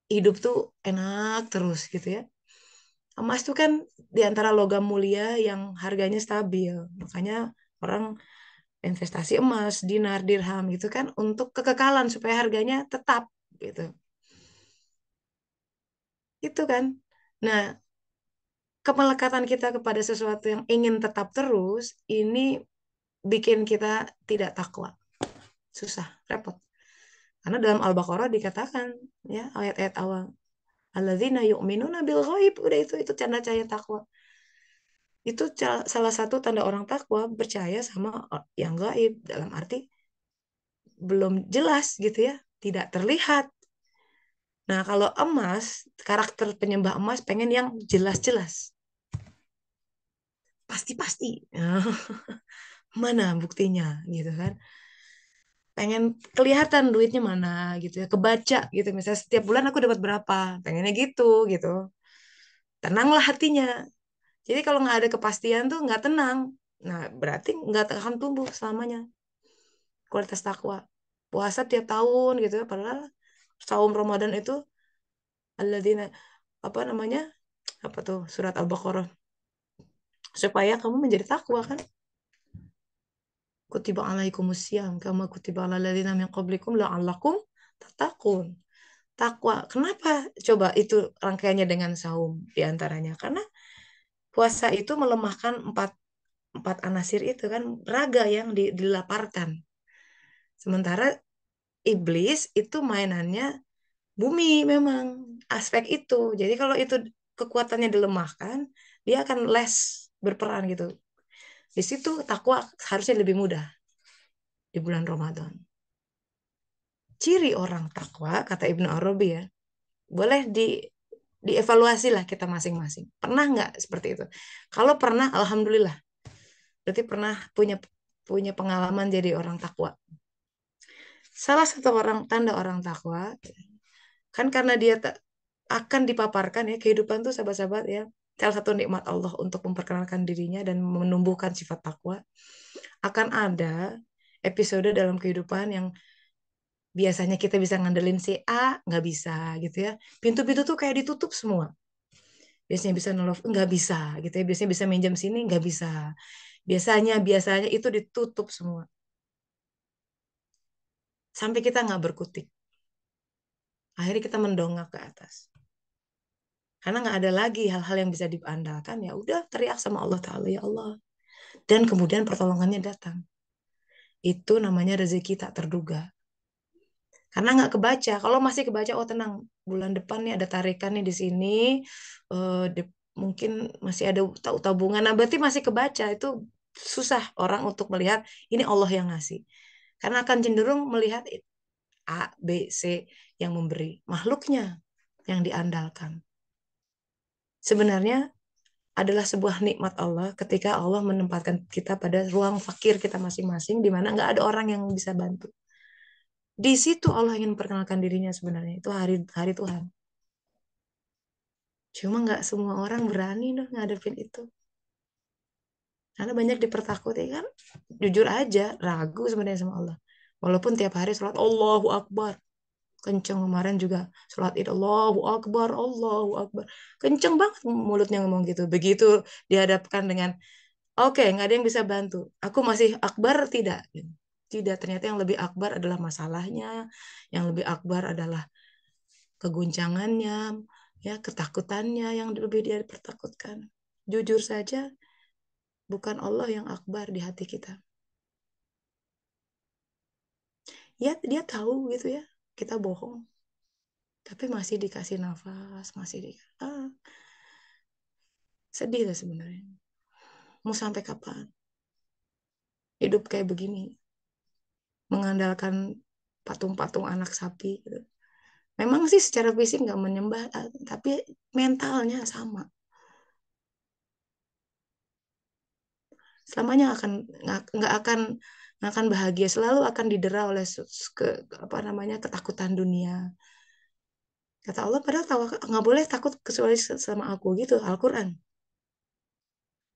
hidup tuh enak terus gitu ya. Emas tuh kan di antara logam mulia yang harganya stabil. Makanya orang investasi emas, dinar, dirham gitu kan untuk kekekalan supaya harganya tetap gitu. Itu kan. Nah, kemelekatan kita kepada sesuatu yang ingin tetap terus ini bikin kita tidak takwa. Susah, repot. Karena dalam Al-Baqarah dikatakan ya ayat-ayat awal alladzina yu'minuna bil ghaib udah itu tanda cahaya takwa. Itu salah satu tanda orang takwa percaya sama yang gaib dalam arti belum jelas gitu ya, tidak terlihat. Nah, kalau emas, karakter penyembah emas pengen yang jelas-jelas. Pasti-pasti. Mana buktinya gitu kan. Pengen kelihatan duitnya mana gitu ya, kebaca gitu. Misalnya setiap bulan aku dapat berapa, pengennya gitu gitu. Tenanglah hatinya. Jadi kalau nggak ada kepastian tuh nggak tenang. Nah, berarti nggak akan tumbuh selamanya kualitas takwa. Puasa tiap tahun gitu ya, padahal saum Ramadan itu alladzina apa namanya? Apa tuh surat Al-Baqarah supaya kamu menjadi takwa kan. Kutiba alaikumusiyam kama kutiba alal ladzina min qablikum la'allakum tattaqun. Takwa. Kenapa? Coba itu rangkaiannya dengan saum diantaranya. Karena puasa itu melemahkan empat empat anasir itu kan raga yang dilaparkan. Sementara iblis itu mainannya bumi memang aspek itu. Jadi kalau itu kekuatannya dilemahkan, dia akan less berperan gitu. Di situ takwa harusnya lebih mudah. di bulan Ramadan. Ciri orang takwa, kata Ibnu Arabi ya, boleh dievaluasi lah kita masing-masing. Pernah nggak seperti itu? Kalau pernah, alhamdulillah. Berarti pernah punya punya pengalaman jadi orang takwa. Salah satu orang tanda orang takwa kan karena dia akan dipaparkan ya kehidupan tuh sahabat-sahabat ya. Salah satu nikmat Allah untuk memperkenalkan dirinya dan menumbuhkan sifat takwa akan ada episode dalam kehidupan yang biasanya kita bisa ngandelin si A, nggak bisa gitu ya. Pintu-pintu tuh kayak ditutup semua. Biasanya bisa nelfon, nggak bisa gitu ya. Biasanya bisa minjam sini, nggak bisa. Biasanya itu ditutup semua. Sampai kita nggak berkutik. Akhirnya kita mendongak ke atas. Karena nggak ada lagi hal-hal yang bisa diandalkan. Ya udah teriak sama Allah Ta'ala, ya Allah. Dan kemudian pertolongannya datang. Itu namanya rezeki tak terduga. Karena nggak kebaca. Kalau masih kebaca, oh tenang, bulan depan nih ada tarikan nih di sini. Mungkin masih ada tabungan. Nah, berarti masih kebaca. Itu susah orang untuk melihat ini Allah yang ngasih. Karena akan cenderung melihat A, B, C yang memberi. Makhluknya yang diandalkan. Sebenarnya adalah sebuah nikmat Allah ketika Allah menempatkan kita pada ruang fakir kita masing-masing di mana nggak ada orang yang bisa bantu. Di situ Allah ingin memperkenalkan dirinya sebenarnya. Itu hari hari Tuhan. Cuma nggak semua orang berani dong ngadepin itu. Karena banyak dipertakuti kan. Jujur aja, ragu sebenarnya sama Allah. Walaupun tiap hari sholat Allahu Akbar. Kenceng kemarin juga sholat id Allahu Akbar, Allahu Akbar. Kenceng banget mulutnya ngomong gitu. Begitu dihadapkan dengan, oke, nggak ada yang bisa bantu. Aku masih akbar tidak? Tidak, ternyata yang lebih akbar adalah masalahnya. Yang lebih akbar adalah keguncangannya, ya ketakutannya yang lebih dia pertakutkan. Jujur saja, bukan Allah yang akbar di hati kita. Ya, dia tahu gitu ya, kita bohong. Tapi masih dikasih nafas, masih sedih lah sebenarnya. Mau sampai kapan hidup kayak begini, mengandalkan patung-patung anak sapi gitu. Memang sih secara fisik nggak menyembah, tapi mentalnya sama. Selamanya nggak akan bahagia, selalu akan didera oleh apa namanya ketakutan dunia. Kata Allah, padahal nggak boleh takut kecuali sama aku gitu, Al-Quran.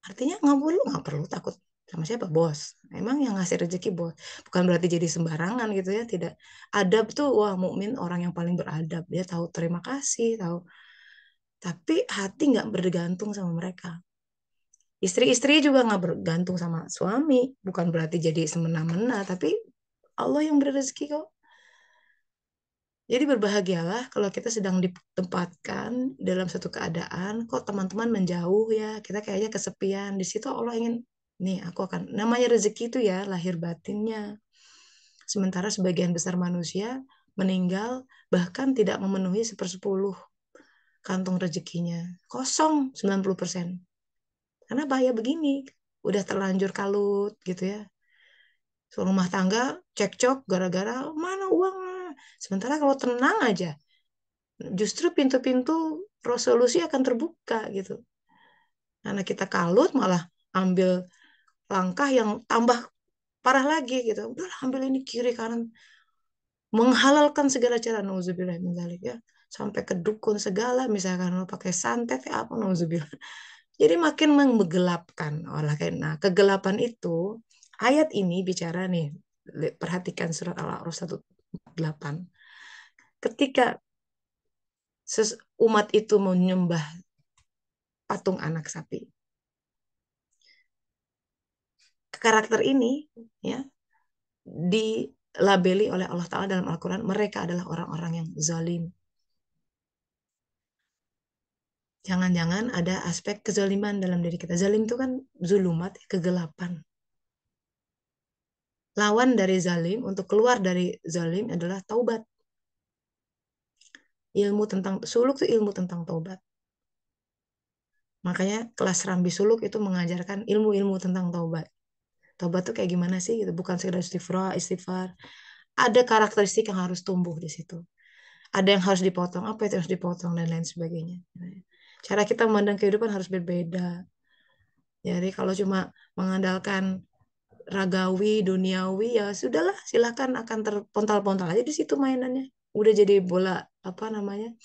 Artinya nggak perlu takut sama siapa? Bos. Emang yang ngasih rezeki bos. Bukan berarti jadi sembarangan gitu ya, tidak. Adab tuh, wah mukmin orang yang paling beradab. Dia tahu terima kasih, tahu. Tapi hati nggak bergantung sama mereka. Istri-istri juga nggak bergantung sama suami. Bukan berarti jadi semena-mena, tapi Allah yang beri rezeki kok. Jadi berbahagialah kalau kita sedang ditempatkan dalam satu keadaan, kok teman-teman menjauh ya, kita kayaknya kesepian. Di situ Allah ingin, nih aku akan, namanya rezeki itu ya lahir batinnya. Sementara sebagian besar manusia meninggal bahkan tidak memenuhi 1/10 kantung rezekinya. Kosong 90%. Karena bahaya begini, udah terlanjur kalut gitu ya. Rumah tangga cekcok gara-gara mana uang. Sementara kalau tenang aja, justru pintu-pintu resolusi akan terbuka gitu. Karena kita kalut malah ambil langkah yang tambah parah lagi gitu. Udah ambil ini kiri kanan, menghalalkan segala cara, nauzubillah min dzalik ya. Sampai ke dukun segala, misalkan lo pakai santet ya apa, nauzubillah. Jadi makin menggelapkan olah kayak. Nah, kegelapan itu ayat ini bicara nih, perhatikan surat Al-A'raf 148. Ketika umat itu menyembah patung anak sapi. Karakter ini ya dilabeli oleh Allah Ta'ala dalam Al-Quran, mereka adalah orang-orang yang zalim. Jangan-jangan ada aspek kezaliman dalam diri kita. Zalim itu kan zulumat, kegelapan. Lawan dari zalim, untuk keluar dari zalim adalah taubat. Ilmu tentang suluk itu ilmu tentang taubat. Makanya kelas Rambi Suluk itu mengajarkan ilmu-ilmu tentang taubat. Tobat tuh kayak gimana sih gitu, bukan sekedar istighfar, istighfar. Ada karakteristik yang harus tumbuh di situ. Ada yang harus dipotong, apa itu harus dipotong dan lain sebagainya. Cara kita memandang kehidupan harus berbeda. Jadi kalau cuma mengandalkan ragawi, duniawi, ya sudahlah, silakan akan terpontal-pontal aja di situ mainannya. Udah jadi bola apa namanya?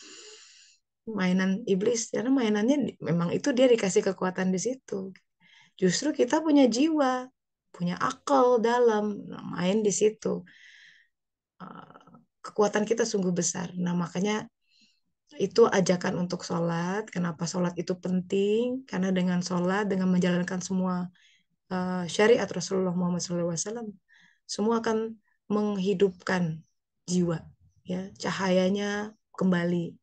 Mainan iblis, karena mainannya memang itu dia dikasih kekuatan di situ. Justru kita punya jiwa, punya akal dalam, nah, main di situ. Kekuatan kita sungguh besar. Nah, makanya itu ajakan untuk sholat. Kenapa sholat itu penting? Karena dengan sholat, dengan menjalankan semua syariat Rasulullah Muhammad SAW, semua akan menghidupkan jiwa. Ya, cahayanya kembali.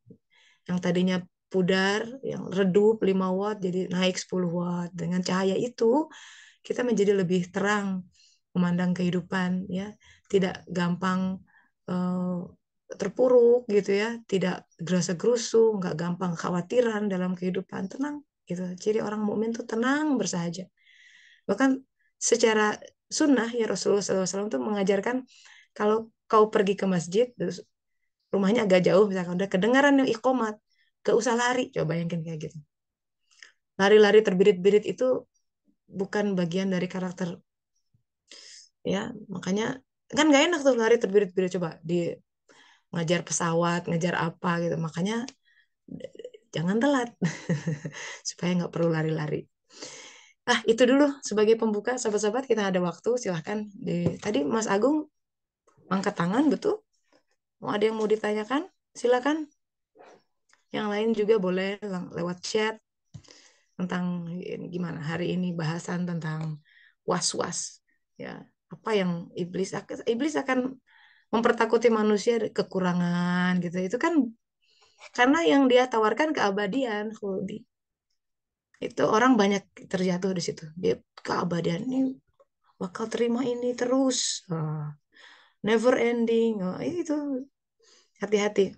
Yang tadinya pudar, yang redup 5 watt jadi naik 10 watt. Dengan cahaya itu kita menjadi lebih terang memandang kehidupan, ya, tidak gampang eh, terpuruk gitu ya, tidak gerasa gerusu, nggak gampang khawatiran dalam kehidupan, tenang gitu. Jadi orang mukmin tuh tenang bersahaja. Bahkan secara sunnah ya Rasulullah SAW tuh mengajarkan kalau kau pergi ke masjid, terus rumahnya agak jauh, misalkan udah kedengaran yang iqomat, gak usah lari, coba bayangin kayak gitu. Lari-lari terbirit-birit itu bukan bagian dari karakter, ya. Makanya kan gak enak tuh lari terbirit-birit, coba di ngajar pesawat, ngajar apa gitu. Makanya jangan telat supaya nggak perlu lari-lari. Itu dulu sebagai pembuka, sahabat-sahabat, kita ada waktu, silahkan. Tadi Mas Agung angkat tangan, betul? Mau ada yang mau ditanyakan? Silakan. Yang lain juga boleh lewat chat tentang gimana hari ini bahasan tentang was-was. Ya, apa yang iblis akan mempertakuti manusia kekurangan gitu. Itu kan karena yang dia tawarkan keabadian, Khuldi. Itu orang banyak terjatuh di situ. Dia keabadian ini bakal terima ini terus. Never ending. Itu hati-hati.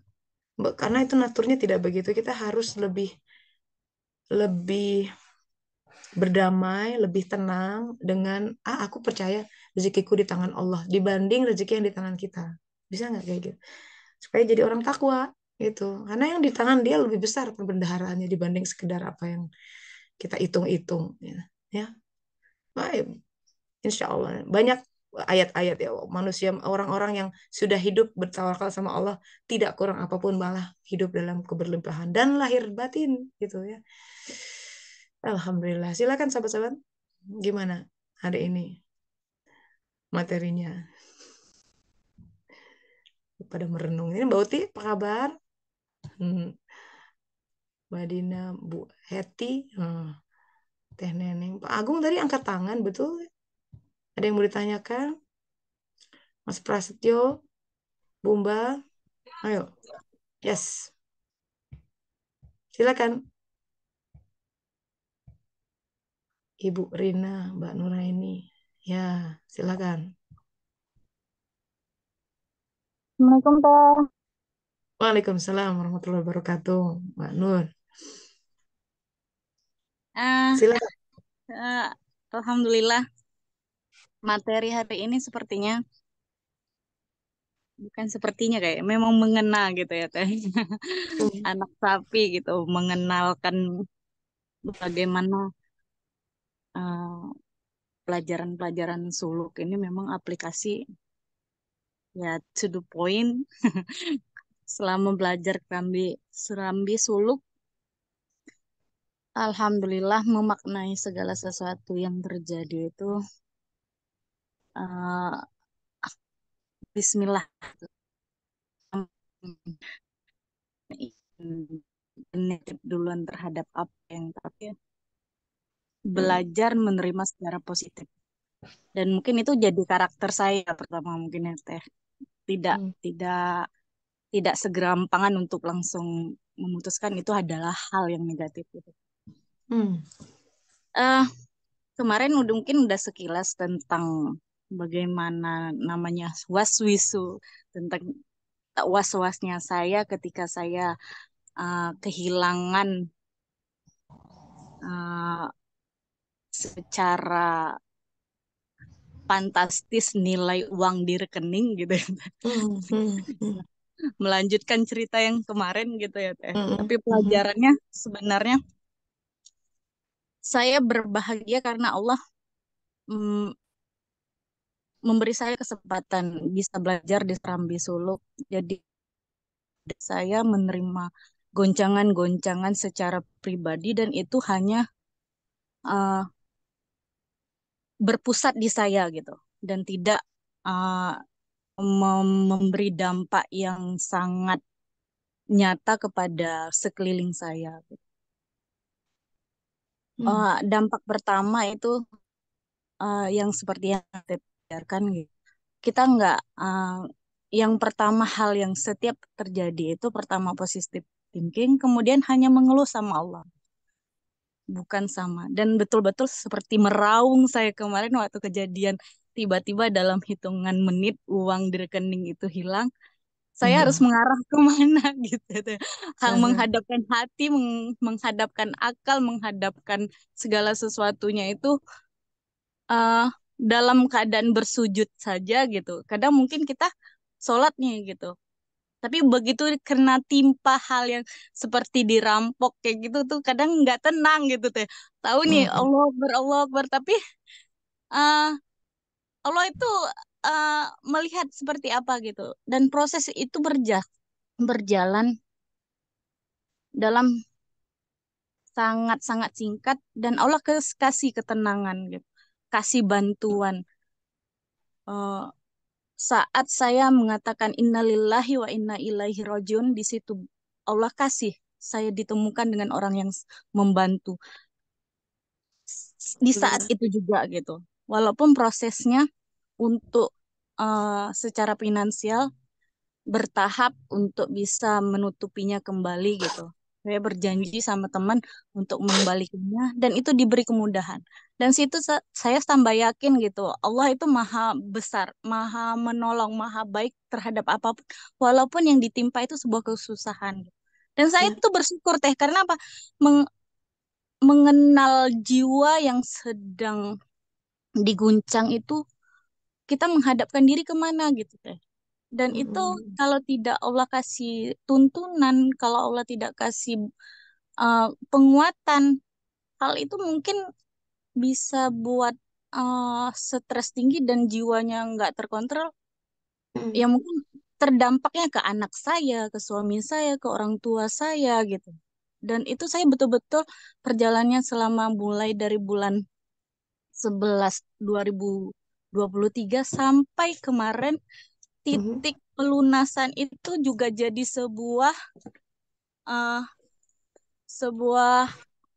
Karena itu naturnya tidak begitu. Kita harus lebih lebih berdamai, lebih tenang dengan aku percaya rezekiku di tangan Allah dibanding rezeki yang di tangan kita. Bisa nggak kayak gitu? Supaya jadi orang takwa gitu. Karena yang di tangan dia lebih besar pembendaharaannya dibanding sekedar apa yang kita hitung-hitung, ya. Ya. Baik, insya Allah banyak ayat-ayat ya, manusia, orang-orang yang sudah hidup bertawakal sama Allah tidak kurang apapun, malah hidup dalam keberlimpahan dan lahir batin gitu ya. Alhamdulillah. Silakan sahabat-sahabat. Gimana hari ini materinya? Pada merenung. Ini Mbak Uti, apa kabar? Mbak Dina, Bu Heti, Teh Neneng. Pak Agung tadi angkat tangan, betul? Ada yang mau ditanyakan? Mas Prasetyo, Bumba, ayo. Yes, silakan. Ibu Rina, Mbak Nuraini. Ya, silakan. Assalamualaikum Teh. Waalaikumsalam warahmatullahi wabarakatuh, Mbak Nur. Ah, Silakan. eh, Alhamdulillah materi hari ini sepertinya bukan sepertinya kayak memang mengena gitu ya Teh. Hmm. Anak sapi gitu mengenalkan bagaimana pelajaran-pelajaran suluk ini memang aplikasi ya to the point. Selama belajar serambi suluk, Alhamdulillah memaknai segala sesuatu yang terjadi itu eh, Bismillah. Negatif duluan terhadap apa yang tapi Hmm. belajar menerima secara positif dan mungkin itu jadi karakter saya pertama mungkin ya Teh tidak Hmm. tidak tidak segerampangan untuk langsung memutuskan itu adalah hal yang negatif gitu. Hmm. eh Kemarin udah mungkin udah sekilas tentang bagaimana namanya waswisu tentang was-wasnya saya ketika saya kehilangan uh, secara fantastis nilai uang di rekening gitu ya. Hmm, hmm, hmm, Melanjutkan cerita yang kemarin gitu ya Teh. hmm, Tapi hmm, pelajarannya sebenarnya saya berbahagia karena Allah mm, memberi saya kesempatan bisa belajar di Serambi Suluk. Jadi saya menerima goncangan-goncangan secara pribadi dan itu hanya uh, berpusat di saya gitu dan tidak uh, memberi dampak yang sangat nyata kepada sekeliling saya. hmm, Dampak pertama itu yang seperti yang saya pikirkan gitu. Kita nggak yang pertama hal yang setiap terjadi itu pertama positif thinking, kemudian hanya mengeluh sama Allah, bukan sama. Dan betul-betul seperti meraung saya kemarin waktu kejadian tiba-tiba dalam hitungan menit uang di rekening itu hilang. Saya harus hmm, mengarah kemana gitu. Tuh. hmm, Menghadapkan hati, menghadapkan akal, menghadapkan segala sesuatunya itu uh, dalam keadaan bersujud saja gitu. Kadang mungkin kita sholat nih gitu. Tapi begitu kena timpa hal yang seperti dirampok kayak gitu tuh kadang nggak tenang gitu teh. Tahu nih hmm, Allah Akbar. Tapi uh, Allah itu uh, melihat seperti apa gitu. Dan proses itu berjalan dalam sangat-sangat singkat dan Allah kasih ketenangan gitu. Kasih bantuan. Eh, saat saya mengatakan innalillahi wa inna ilaihi rajiun, di situ Allah kasih saya ditemukan dengan orang yang membantu di saat hmm, itu juga gitu. Walaupun prosesnya untuk secara finansial bertahap untuk bisa menutupinya kembali gitu. Saya berjanji sama teman untuk mengembalikannya dan itu diberi kemudahan. Dan situ saya tambah yakin gitu, Allah itu maha besar, maha menolong, maha baik terhadap apapun, walaupun yang ditimpa itu sebuah kesusahan. Dan saya ya, itu bersyukur teh, karena apa? Meng- mengenal jiwa yang sedang diguncang itu, kita menghadapkan diri kemana gitu teh. Dan itu hmm, kalau tidak Allah kasih tuntunan, kalau Allah tidak kasih penguatan, hal itu mungkin bisa buat stres tinggi dan jiwanya nggak terkontrol. hmm, Ya mungkin terdampaknya ke anak saya, ke suami saya, ke orang tua saya gitu. Dan itu saya betul-betul perjalanannya selama mulai dari bulan 11 2023 sampai kemarin hmm, titik pelunasan itu juga jadi uh, sebuah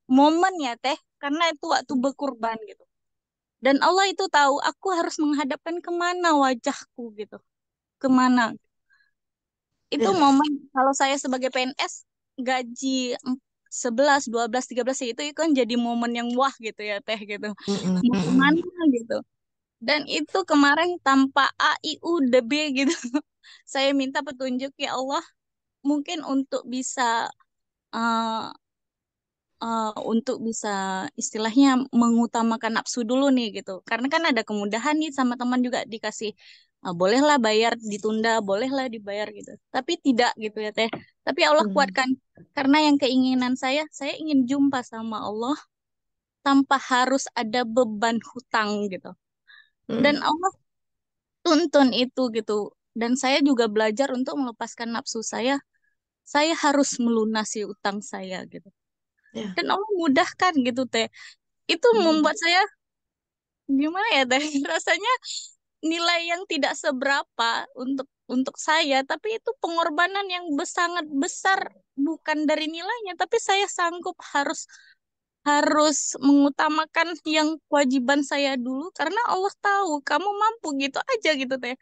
momen ya Teh, karena itu waktu hmm, berkurban gitu. Dan Allah itu tahu aku harus menghadapkan kemana wajahku gitu, kemana. Itu ya, momen kalau saya sebagai PNS gaji 11, 12, 13 itu kan jadi momen yang wah gitu ya Teh gitu. hmm, Mau hmm, kemana gitu. Dan itu kemarin tanpa A, I, U, D, B gitu. Saya minta petunjuk ya Allah, mungkin uh, untuk bisa istilahnya mengutamakan nafsu dulu nih gitu. Karena kan ada kemudahan nih sama teman juga dikasih bolehlah bayar ditunda, bolehlah dibayar gitu. Tapi tidak gitu ya Teh. Tapi Allah hmm, kuatkan karena yang keinginan saya ingin jumpa sama Allah tanpa harus ada beban hutang gitu. Dan hmm, Allah tuntun itu gitu. Dan saya juga belajar untuk melepaskan nafsu saya. Saya harus melunasi utang saya gitu. ya, Dan Allah mudahkan gitu Teh. Itu hmm, membuat saya gimana ya Teh, rasanya nilai yang tidak seberapa untuk saya, tapi itu pengorbanan yang sangat besar, bukan dari nilainya, tapi saya sanggup harus harus mengutamakan yang kewajiban saya dulu karena Allah tahu kamu mampu gitu aja gitu Teh.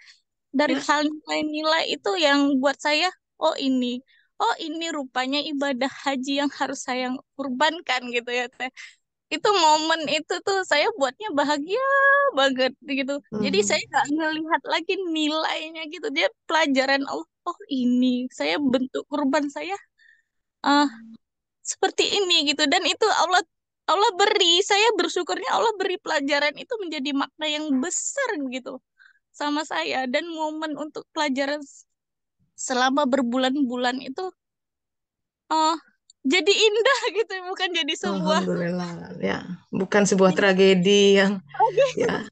Dari ya, hal nilai-nilai itu yang buat saya, oh ini rupanya ibadah haji yang harus saya kurbankan gitu ya Teh. Itu momen itu tuh saya buatnya bahagia banget gitu. Jadi hmm, saya nggak ngelihat lagi nilainya gitu. Dia pelajaran oh ini saya bentuk kurban saya ah seperti ini gitu. Dan itu Allah Allah beri, saya bersyukurnya Allah beri pelajaran itu menjadi makna yang besar gitu sama saya, dan momen untuk pelajaran selama berbulan-bulan itu oh jadi indah gitu, bukan jadi sebuah Alhamdulillah ya, bukan sebuah tragedi yang ya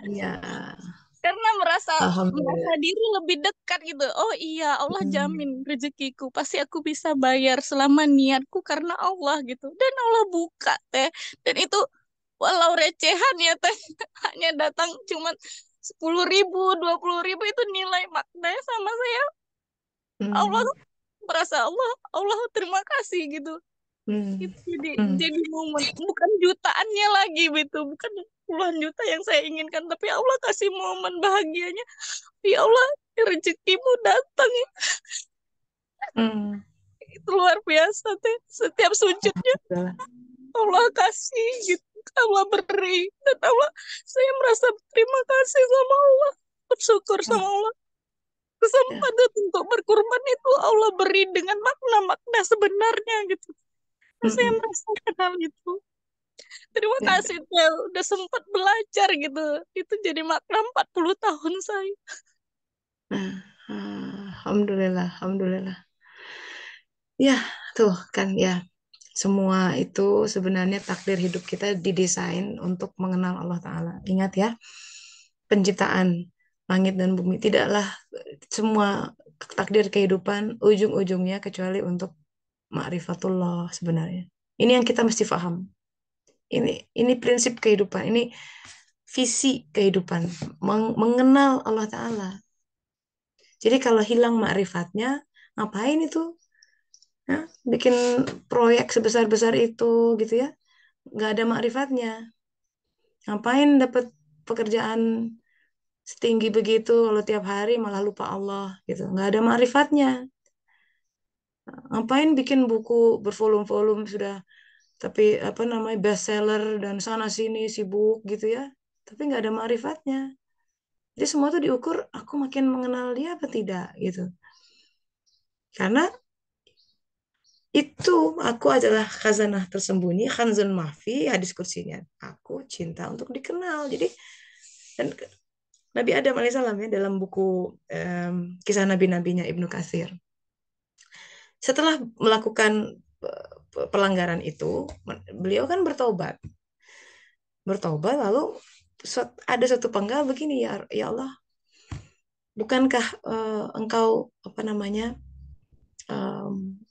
ya karena merasa merasa Alhamdulillah. diri lebih dekat gitu. Oh iya, Allah Hmm, jamin rezekiku, pasti aku bisa bayar selama niatku karena Allah gitu. Dan Allah buka teh, dan itu walau recehan ya teh, hanya datang cuman 10.000, 20.000, itu nilai maknanya sama saya. Allah hmm, merasa Allah, Allah terima kasih gitu. hmm, Itu jadi hmm, momen, bukan jutaannya lagi gitu, bukan puluhan juta yang saya inginkan, tapi Allah kasih momen bahagianya. Ya Allah, rezekimu datang. hmm. Itu luar biasa teh. Setiap sujudnya Alhamdulillah. Allah kasih gitu. Allah beri. Dan Allah, saya merasa berterima kasih sama Allah. Bersyukur Hmm, sama Allah. ya, Kesempatan untuk berkurban itu Allah beri dengan makna-makna sebenarnya gitu. hmm, Saya hmm, merasakan hal itu. Terima ya. kasih Tel. Udah sempat belajar gitu. Itu jadi makna 40 tahun saya. Nah, Alhamdulillah, Alhamdulillah. Ya, tuh kan ya. Semua itu sebenarnya takdir hidup kita didesain untuk mengenal Allah Ta'ala. Ingat ya, penciptaan langit dan bumi tidaklah semua takdir kehidupan ujung-ujungnya kecuali untuk ma'rifatullah sebenarnya. Ini yang kita mesti paham. Ini prinsip kehidupan, ini visi kehidupan, mengenal Allah Ta'ala. Jadi kalau hilang ma'rifatnya, ngapain itu? Ya, bikin proyek sebesar-besar itu gitu ya, nggak ada ma'rifatnya. Ngapain dapat pekerjaan setinggi begitu kalau tiap hari malah lupa Allah gitu. Nggak ada ma'rifatnya. Ngapain bikin buku bervolum-volum sudah tapi apa namanya bestseller dan sana sini sibuk gitu ya. Tapi nggak ada ma'rifatnya. Jadi semua tuh diukur aku makin mengenal dia apa tidak gitu. Karena itu aku adalah khazanah tersembunyi, khanzun mahfi, hadis kursinya. Aku cinta untuk dikenal. Jadi dan Nabi Adam alaihissalam ya dalam buku kisah nabi-nabinya Ibnu Katsir. Setelah melakukan pelanggaran itu, beliau kan bertobat. Bertobat lalu ada satu penggal begini ya, ya Allah, bukankah engkau apa namanya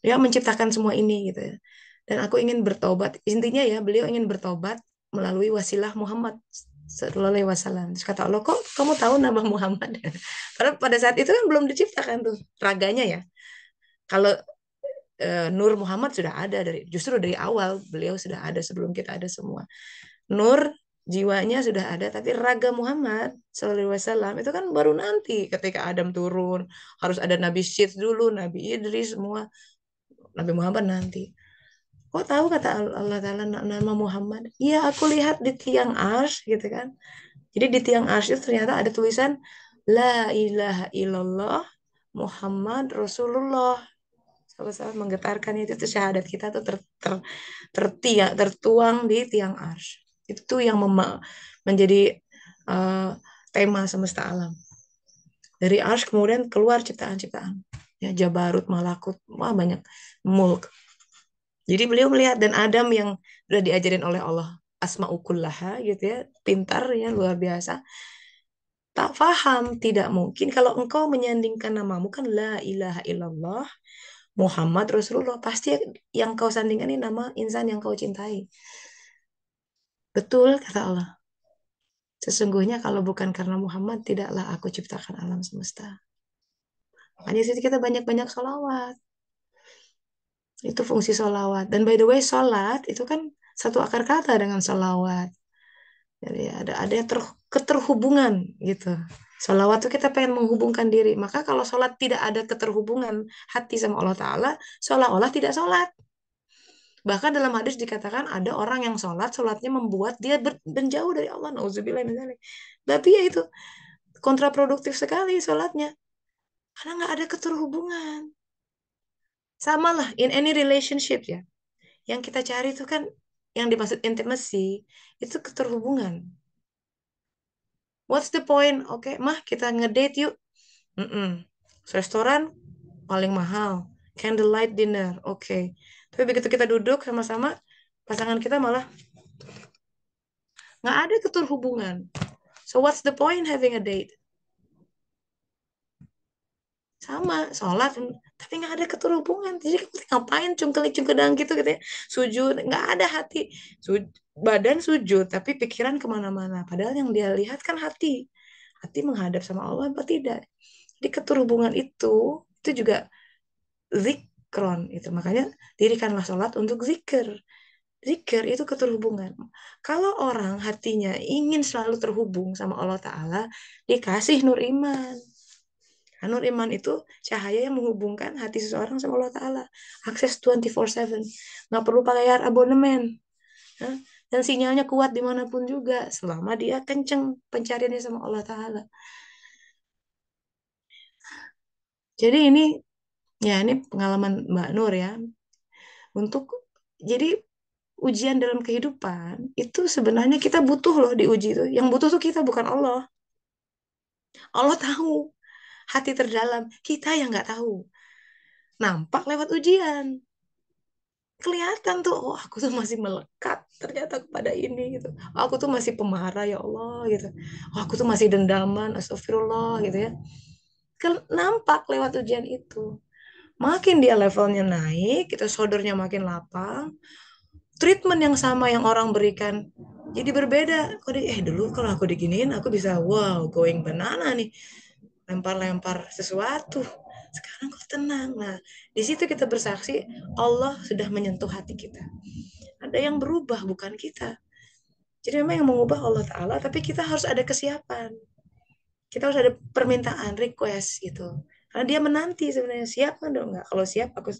ya menciptakan semua ini gitu ya. Dan aku ingin bertobat. Intinya ya beliau ingin bertobat melalui wasilah Muhammad Sallallahu Alaihi Wasallam. Terus kata Allah, kok kamu tahu nama Muhammad? Karena pada saat itu kan belum diciptakan tuh raganya ya. Kalau Nur Muhammad sudah ada justru dari awal beliau sudah ada sebelum kita ada semua. Nur jiwanya sudah ada, tapi raga Muhammad Sallallahu Alaihi Wasallam itu kan baru nanti ketika Adam turun harus ada Nabi Syed dulu, Nabi Idris semua, Nabi Muhammad nanti. Kok tahu kata Allah Ta'ala nama Muhammad? Iya, aku lihat di tiang ars gitu kan. Jadi di tiang ars itu ternyata ada tulisan La ilaha illallah Muhammad Rasulullah. Sangat menggetarkan itu syahadat kita tuh tertuang di tiang ars. Itu yang menjadi uh, tema semesta alam. Dari ars kemudian keluar ciptaan-ciptaan. Ya, Jabarut, Malakut, wah banyak mulk. Jadi beliau melihat dan Adam yang sudah diajarin oleh Allah asma'ukullaha gitu ya, pintar ya luar biasa. Tak faham, tidak mungkin kalau engkau menyandingkan namamu kan la ilaha illallah Muhammad Rasulullah, pasti yang kau sandingkan ini nama insan yang kau cintai. Betul kata Allah. Sesungguhnya kalau bukan karena Muhammad tidaklah aku ciptakan alam semesta. Makanya sih kita banyak-banyak sholawat. Itu fungsi sholawat. Dan by the way, sholat itu kan satu akar kata dengan sholawat. Jadi ada keterhubungan gitu. Sholawat tuh kita pengen menghubungkan diri. Maka kalau sholat tidak ada keterhubungan hati sama Allah Ta'ala, seolah-olah tidak sholat. Bahkan dalam hadis dikatakan ada orang yang sholat, sholatnya membuat dia menjauh dari Allah. Nauzubillah min dzalik. Tapi ya itu kontraproduktif sekali sholatnya. Karena nggak ada keterhubungan. Sama lah in any relationship ya. Yang kita cari itu kan yang dimaksud intimacy itu keterhubungan. What's the point? Oke, mah kita ngedate yuk. Mm-mm. Restoran paling mahal, candlelight dinner, oke. Tapi begitu kita duduk sama-sama, pasangan kita malah nggak ada keterhubungan. So what's the point having a date? Sama sholat tapi nggak ada keterhubungan, jadi kamu ngapain cungkeling-cungkedang gitu ya, sujud nggak ada hati. Badan sujud tapi pikiran kemana-mana, padahal yang dia lihat kan hati menghadap sama Allah apa tidak. Jadi keterhubungan itu juga zikron itu, makanya dirikanlah sholat untuk zikir. Zikir itu keterhubungan. Kalau orang hatinya ingin selalu terhubung sama Allah Ta'ala, dikasih nur iman. Nur iman itu cahaya yang menghubungkan hati seseorang sama Allah Ta'ala. Akses 24/7. Nggak perlu bayar abonemen. Ya. Dan sinyalnya kuat dimanapun juga. Selama dia kenceng pencariannya sama Allah Ta'ala. Jadi ini pengalaman Mbak Nur ya. Jadi ujian dalam kehidupan itu sebenarnya kita butuh loh diuji itu. Yang butuh tuh kita, bukan Allah. Allah tahu hati terdalam. Kita yang nggak tahu. Nampak lewat ujian. Kelihatan tuh, oh aku tuh masih melekat ternyata kepada ini gitu. Oh, aku tuh masih pemarah ya Allah gitu. Oh, aku tuh masih dendaman, astagfirullah gitu ya. Nampak lewat ujian itu. Makin dia levelnya naik, kita sodornya makin lapang, treatment yang sama yang orang berikan jadi berbeda. Dulu kalau aku diginiin aku bisa wow going banana nih, lempar-lempar sesuatu. Sekarang kok tenang. Nah, di situ kita bersaksi Allah sudah menyentuh hati kita. Ada yang berubah, bukan kita. Jadi memang yang mengubah Allah Ta'ala, tapi kita harus ada kesiapan. Kita harus ada permintaan, request gitu. Karena dia menanti sebenarnya, siap kan dong? Nggak? Kalau siap aku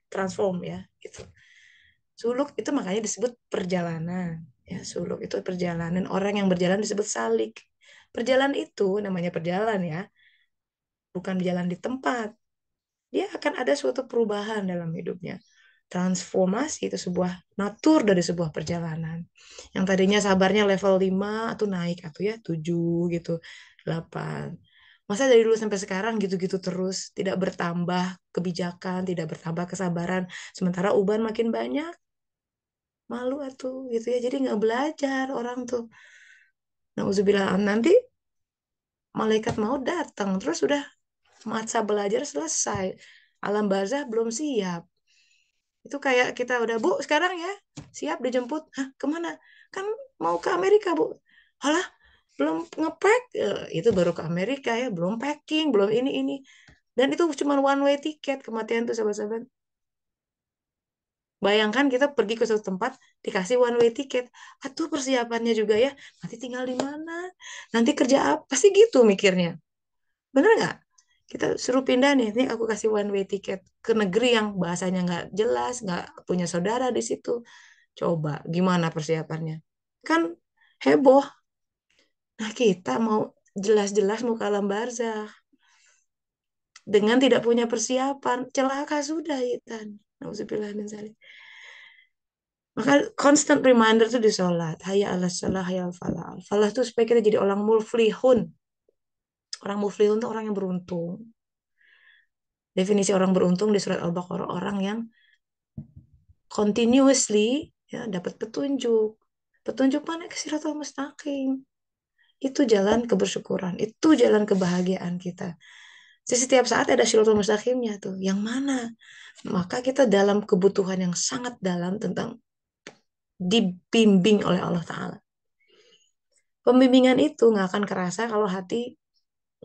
transform ya gitu. Suluk itu makanya disebut perjalanan. Ya, suluk itu perjalanan. Orang yang berjalan disebut salik. Perjalanan itu namanya perjalanan ya, bukan berjalan di tempat. Dia akan ada suatu perubahan dalam hidupnya. Transformasi itu sebuah natur dari sebuah perjalanan. Yang tadinya sabarnya level 5 atau naik atau ya 7 gitu, 8. Masa dari dulu sampai sekarang gitu-gitu terus, tidak bertambah kebijakan, tidak bertambah kesabaran, sementara uban makin banyak. Malu atuh gitu ya. Jadi nggak belajar orang tuh. Nauzubillah, nanti malaikat mau datang terus sudah masa belajar selesai. Alam barzah belum siap. Itu kayak kita udah, Bu, sekarang ya, siap dijemput. Hah, kemana? Kan mau ke Amerika, Bu. Alah, belum ngepack. Itu baru ke Amerika ya, belum packing, belum ini. Dan itu cuma one way tiket, kematian tuh sahabat-sahabat. Bayangkan kita pergi ke suatu tempat, dikasih one way ticket. Atuh persiapannya juga ya, nanti tinggal di mana? Nanti kerja apa? Pasti gitu mikirnya. Bener nggak? Kita suruh pindah nih, ini aku kasih one way ticket ke negeri yang bahasanya nggak jelas, nggak punya saudara di situ. Coba gimana persiapannya? Kan heboh. Nah kita mau jelas-jelas mau ke alam barzah dengan tidak punya persiapan, celaka sudah ya kan. Nauzubillah min dzalik. Maka constant reminder tuh di sholat. Hayya ala sholah, hayya al falah. Falah tuh supaya kita jadi orang muflihun. Orang muflihun tuh orang yang beruntung. Definisi orang beruntung di surat Al-Baqarah, orang yang continuously ya dapat petunjuk. Petunjuk mana? Ke Siratal Mustaqim. Itu jalan kebersyukuran, itu jalan kebahagiaan kita. Jadi setiap saat ada Siratal Mustaqimnya tuh. Yang mana? Maka kita dalam kebutuhan yang sangat dalam tentang dibimbing oleh Allah Ta'ala. Pembimbingan itu nggak akan kerasa kalau hati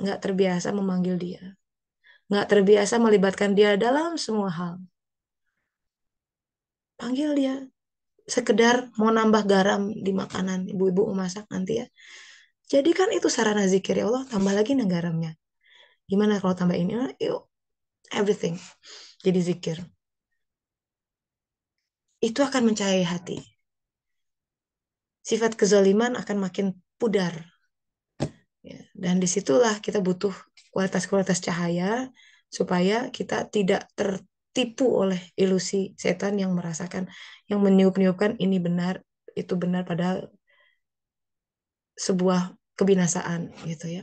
nggak terbiasa memanggil dia. Nggak terbiasa melibatkan dia dalam semua hal. Panggil dia. Sekedar mau nambah garam di makanan ibu-ibu masak nanti ya. Jadi kan itu sarana zikir ya Allah, tambah lagi nih garamnya. Gimana kalau tambah ini? Yuk, everything. Jadi zikir. Itu akan mencahayai hati. Sifat kezaliman akan makin pudar. Ya, dan disitulah kita butuh kualitas-kualitas cahaya supaya kita tidak tertipu oleh ilusi setan yang merasakan, yang meniup-niupkan ini benar, itu benar, padahal sebuah kebinasaan gitu ya.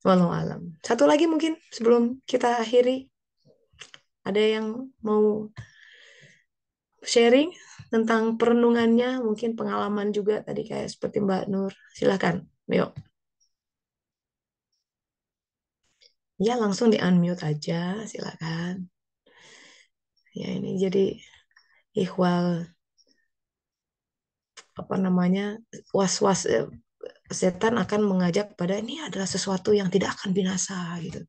Walau alam. Satu lagi mungkin sebelum kita akhiri, ada yang mau sharing tentang perenungannya, mungkin pengalaman juga tadi kayak seperti Mbak Nur. Silakan, yuk. Ya langsung di unmute aja, silakan. Ya ini jadi ikhwal apa namanya was-was setan akan mengajak pada ini adalah sesuatu yang tidak akan binasa gitu.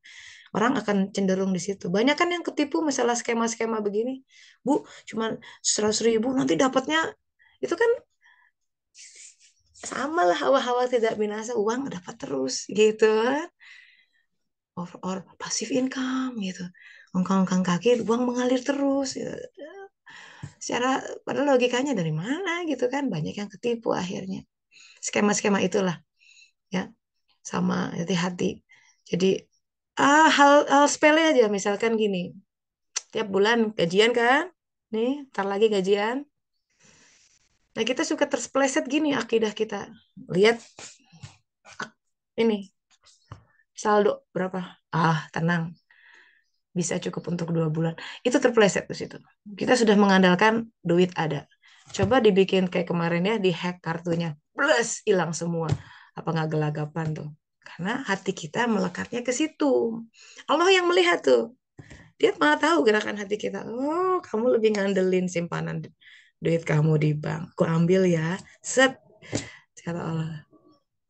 Orang akan cenderung di situ. Banyak kan yang ketipu masalah skema-skema begini. Bu, cuma 100.000 nanti dapatnya itu kan sama lah hawa-hawa tidak binasa, uang dapat terus gitu kan. Or passive income gitu. Ongkang-ongkang kaki uang mengalir terus gitu. Secara padahal logikanya dari mana gitu kan, banyak yang ketipu akhirnya. Skema-skema itulah ya, sama hati-hati. Jadi hal sepele aja misalkan gini, tiap bulan gajian kan, nih ntar lagi gajian. Nah kita suka terspleset gini akidah kita. Lihat ini saldo berapa? Tenang, bisa cukup untuk 2 bulan. Itu terpleset di situ. Kita sudah mengandalkan duit ada. Coba dibikin kayak kemarin ya, dihack kartunya, plus hilang semua. Apa nggak gelagapan tuh? Karena hati kita melekatnya ke situ. Allah yang melihat tuh. Dia malah tahu gerakan hati kita. Oh, kamu lebih ngandelin simpanan duit kamu di bank. Aku ambil ya. Set. Kata Allah.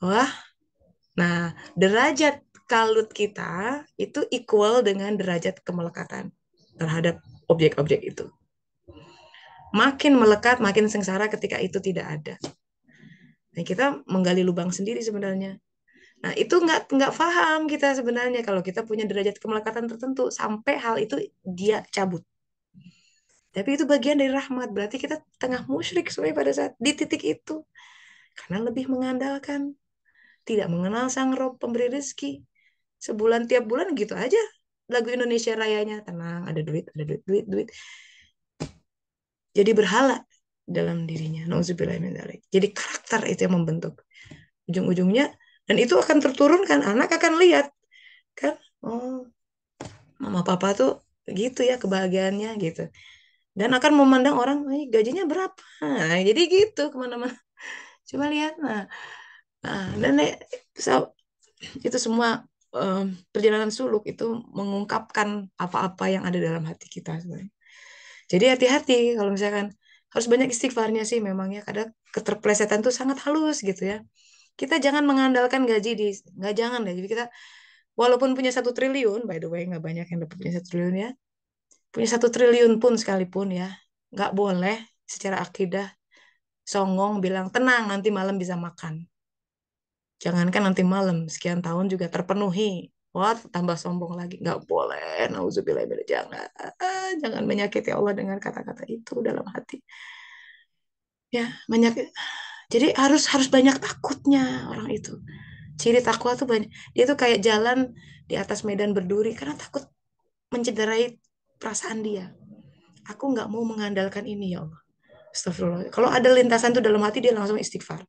Wah, nah derajat kalut kita itu equal dengan derajat kemelekatan terhadap objek-objek itu. Makin melekat, makin sengsara ketika itu tidak ada. Nah, kita menggali lubang sendiri sebenarnya. Nah, itu nggak paham kita sebenarnya kalau kita punya derajat kemelekatan tertentu sampai hal itu dia cabut. Tapi itu bagian dari rahmat. Berarti kita tengah musyrik sebenarnya pada saat di titik itu. Karena lebih mengandalkan, tidak mengenal sang Rob pemberi rezeki. Sebulan tiap bulan gitu aja. Lagu Indonesia Rayanya, tenang, ada duit, ada duit, duit, duit. Jadi berhala dalam dirinya. Nauzubillah min dzalik. Jadi karakter itu yang membentuk. Ujung-ujungnya, dan itu akan terturunkan. Anak akan lihat. Kan, oh, mama papa tuh gitu ya kebahagiaannya gitu. Dan akan memandang orang, gajinya berapa. Nah, jadi gitu kemana-mana. Coba lihat. Dan itu semua perjalanan suluk itu mengungkapkan apa-apa yang ada dalam hati kita sebenarnya. Jadi hati-hati kalau misalkan harus banyak istighfarnya sih memangnya kadang keterplesetan tuh sangat halus gitu ya. Kita jangan mengandalkan gaji nggak jangan deh. Jadi kita walaupun punya 1 triliun, by the way nggak banyak yang dapat punya 1 triliun ya. Punya 1 triliun pun sekalipun ya, nggak boleh secara akidah songong bilang tenang nanti malam bisa makan. Jangankan nanti malam, sekian tahun juga terpenuhi. Wah, tambah sombong lagi. Nggak boleh. Nauzubillah, jangan. Jangan menyakiti Allah dengan kata-kata itu dalam hati. Ya, banyak. Jadi harus harus banyak takutnya orang itu. Ciri takwa tuh banyak. Dia tuh kayak jalan di atas medan berduri karena takut mencederai perasaan dia. Aku nggak mau mengandalkan ini ya Allah. Astagfirullah. Kalau ada lintasan tuh dalam hati dia langsung istighfar.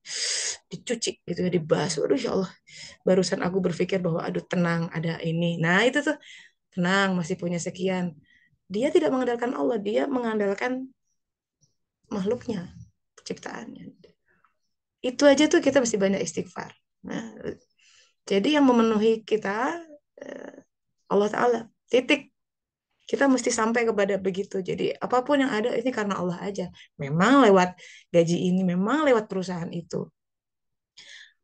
Dicuci gitu ya, dibasuh. Aduh ya Allah. Barusan aku berpikir bahwa aduh tenang ada ini. Nah itu tuh tenang masih punya sekian. Dia tidak mengandalkan Allah, dia mengandalkan makhluknya, penciptaannya. Itu aja tuh kita mesti banyak istighfar. Nah, jadi yang memenuhi kita eh, Allah Ta'ala. Titik. Kita mesti sampai kepada begitu. Jadi apapun yang ada ini karena Allah aja. Memang lewat gaji ini, memang lewat perusahaan itu.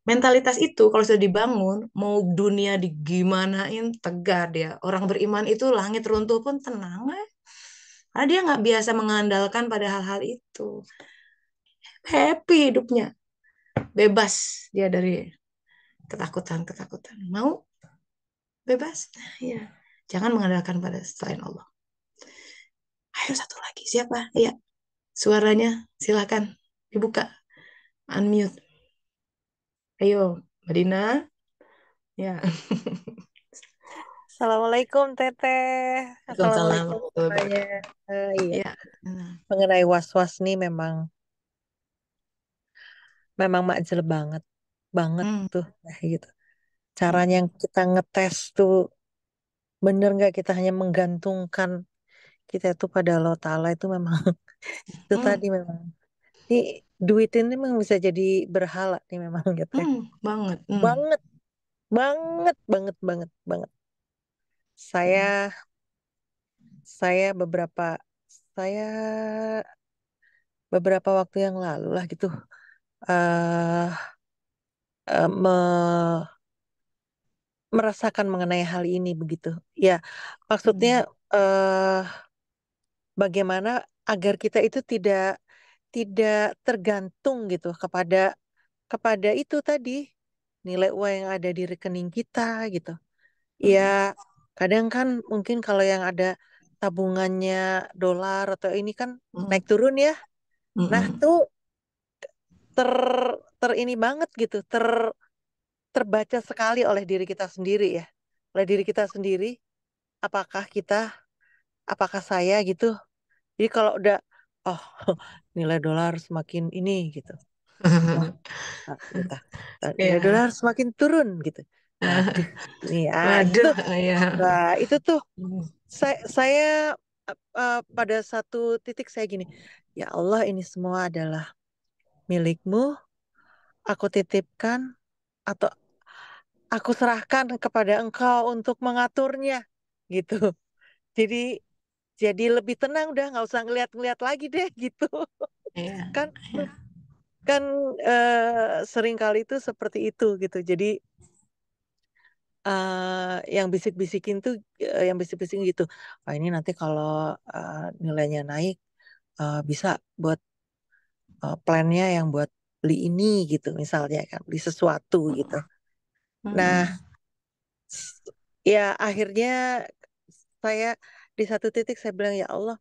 Mentalitas itu kalau sudah dibangun, mau dunia digimanain, tegar dia. Orang beriman itu langit runtuh pun tenang. Karena dia nggak biasa mengandalkan pada hal-hal itu. Happy hidupnya. Bebas dia dari ketakutan-ketakutan. Mau bebas? Ya. Jangan mengandalkan pada selain Allah. Ayo satu lagi. Siapa? Ya. Suaranya silakan dibuka. Unmute. Ayo, Madina. Ya. Assalamualaikum Teteh. Waalaikumsalam Assalamualaikum warahmatullahi semuanya. wabarakatuh. Iya, Ya. Nah. mengenai was-was nih memang makjel banget, banget Hmm. tuh, gitu. Hmm. Caranya yang kita ngetes tuh bener nggak, kita hanya menggantungkan kita itu pada Allah Taala itu memang itu Hmm. tadi memang. Ini duit ini memang bisa jadi berhala nih memang gitu ya. Banget. Hmm. Banget, banget, banget, banget, banget. Saya saya saya beberapa waktu yang lalu lah gitu eh merasakan mengenai hal ini begitu. Ya, maksudnya Hmm. eh bagaimana agar kita itu tidak tidak tergantung gitu kepada kepada itu tadi nilai uang yang ada di rekening kita gitu. Ya, Hmm. kadang kan mungkin kalau yang ada tabungannya dolar atau ini kan Hmm. naik turun ya. Nah, Hmm. tuh ter ter ini banget gitu, terbaca sekali oleh diri kita sendiri ya. Oleh diri kita sendiri, apakah kita, apakah saya gitu. Jadi kalau udah, oh nilai dolar semakin ini gitu. Wah, kita nilai Ya. dolar semakin turun gitu. Waduh, ini itu Waduh, tuh. ya. Nah, itu tuh Hmm. saya pada satu titik saya gini, ya Allah ini semua adalah milikmu, aku titipkan atau aku serahkan kepada engkau untuk mengaturnya gitu. Jadi jadi lebih tenang, udah nggak usah ngeliat-ngeliat lagi deh gitu. Ya. Kan Ya. kan sering kali itu seperti itu gitu. Jadi yang bisik-bisikin tuh yang bisik-bisikin gitu. Wah ini nanti kalau nilainya naik bisa buat plannya yang buat beli ini gitu misalnya kan, beli sesuatu gitu. Nah, Hmm. ya akhirnya saya di satu titik saya bilang ya Allah,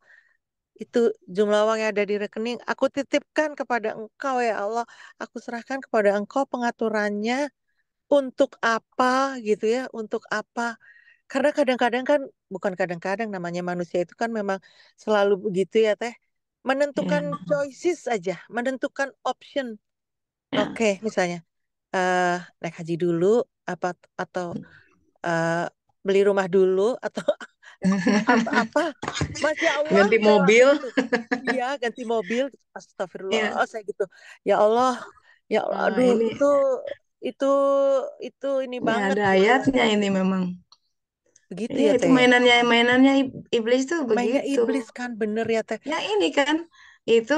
itu jumlah uang yang ada di rekening aku titipkan kepada Engkau ya Allah, aku serahkan kepada Engkau pengaturannya untuk apa gitu ya, untuk apa? Karena kadang-kadang kan, bukan kadang-kadang, namanya manusia itu kan memang selalu begitu ya Teh, Ya. menentukan choices aja, menentukan option. Ya. Oke, misalnya eh naik haji dulu apa atau eh, beli rumah dulu atau apa. Masya Allah, Ganti saya langsung mobil. gitu. Iya, ganti mobil. Astagfirullah, Ya. saya gitu. Ya Allah, ya Allah, aduh, Ini itu itu ini ini banget ada gitu. ayatnya ini memang. Begitu Iya, ya itu Teh ya. mainannya iblis tuh Mainnya begitu. iblis kan, bener ya Teh. Ya ini kan itu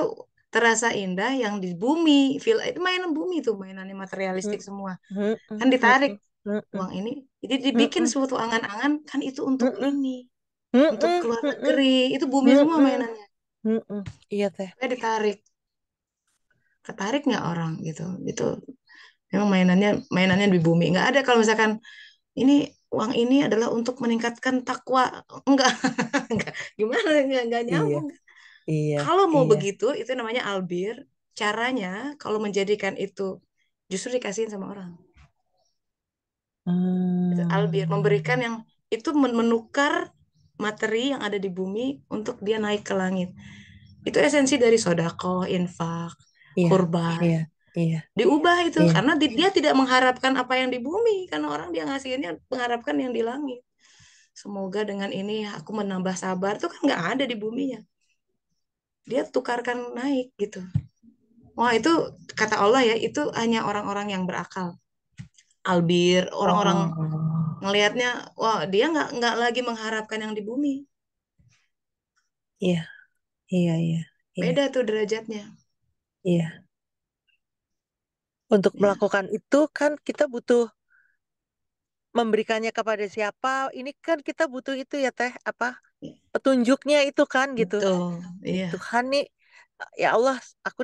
terasa indah yang di bumi. Feel itu mainan bumi tuh, mainannya Mm, materialistik semua. mm, Kan mm, ditarik mm, mm, uang ini, jadi dibikin mm, suatu angan-angan kan itu untuk mm, ini, mm, untuk mm, keluar mm, mm, negeri. Itu bumi mm, semua mm, mainannya. mm, mm. Iya Teh. Saya ditarik, ketarik nggak orang gitu. Itu memang mainannya di bumi. Nggak ada kalau misalkan ini uang ini adalah untuk meningkatkan takwa. Enggak, enggak. Gimana? Enggak Iya, nyambung. iya, Kalau mau iya. begitu, itu namanya albir. Caranya, kalau menjadikan itu justru dikasihin sama orang. Itu albir, memberikan Hmm. yang itu menukar materi yang ada di bumi untuk dia naik ke langit. Itu esensi dari sodako, infak, Iya, kurban. iya, iya, Diubah itu iya. karena dia tidak mengharapkan apa yang di bumi, karena orang dia ngasihinnya mengharapkan yang di langit. Semoga dengan ini aku menambah sabar tuh kan nggak ada di buminya. Dia tukarkan naik gitu. Wah itu kata Allah ya, itu hanya orang-orang yang berakal. Albir, orang-orang Oh, ngelihatnya, wah dia nggak lagi mengharapkan yang di bumi. iya, iya, iya, iya, Beda tuh derajatnya. iya. Untuk Ya, melakukan itu kan kita butuh memberikannya kepada siapa. Ini kan kita butuh itu ya Teh, apa? ya, Petunjuknya itu kan gitu. betul. Nih Iya. Tuhan nih, ya Allah, aku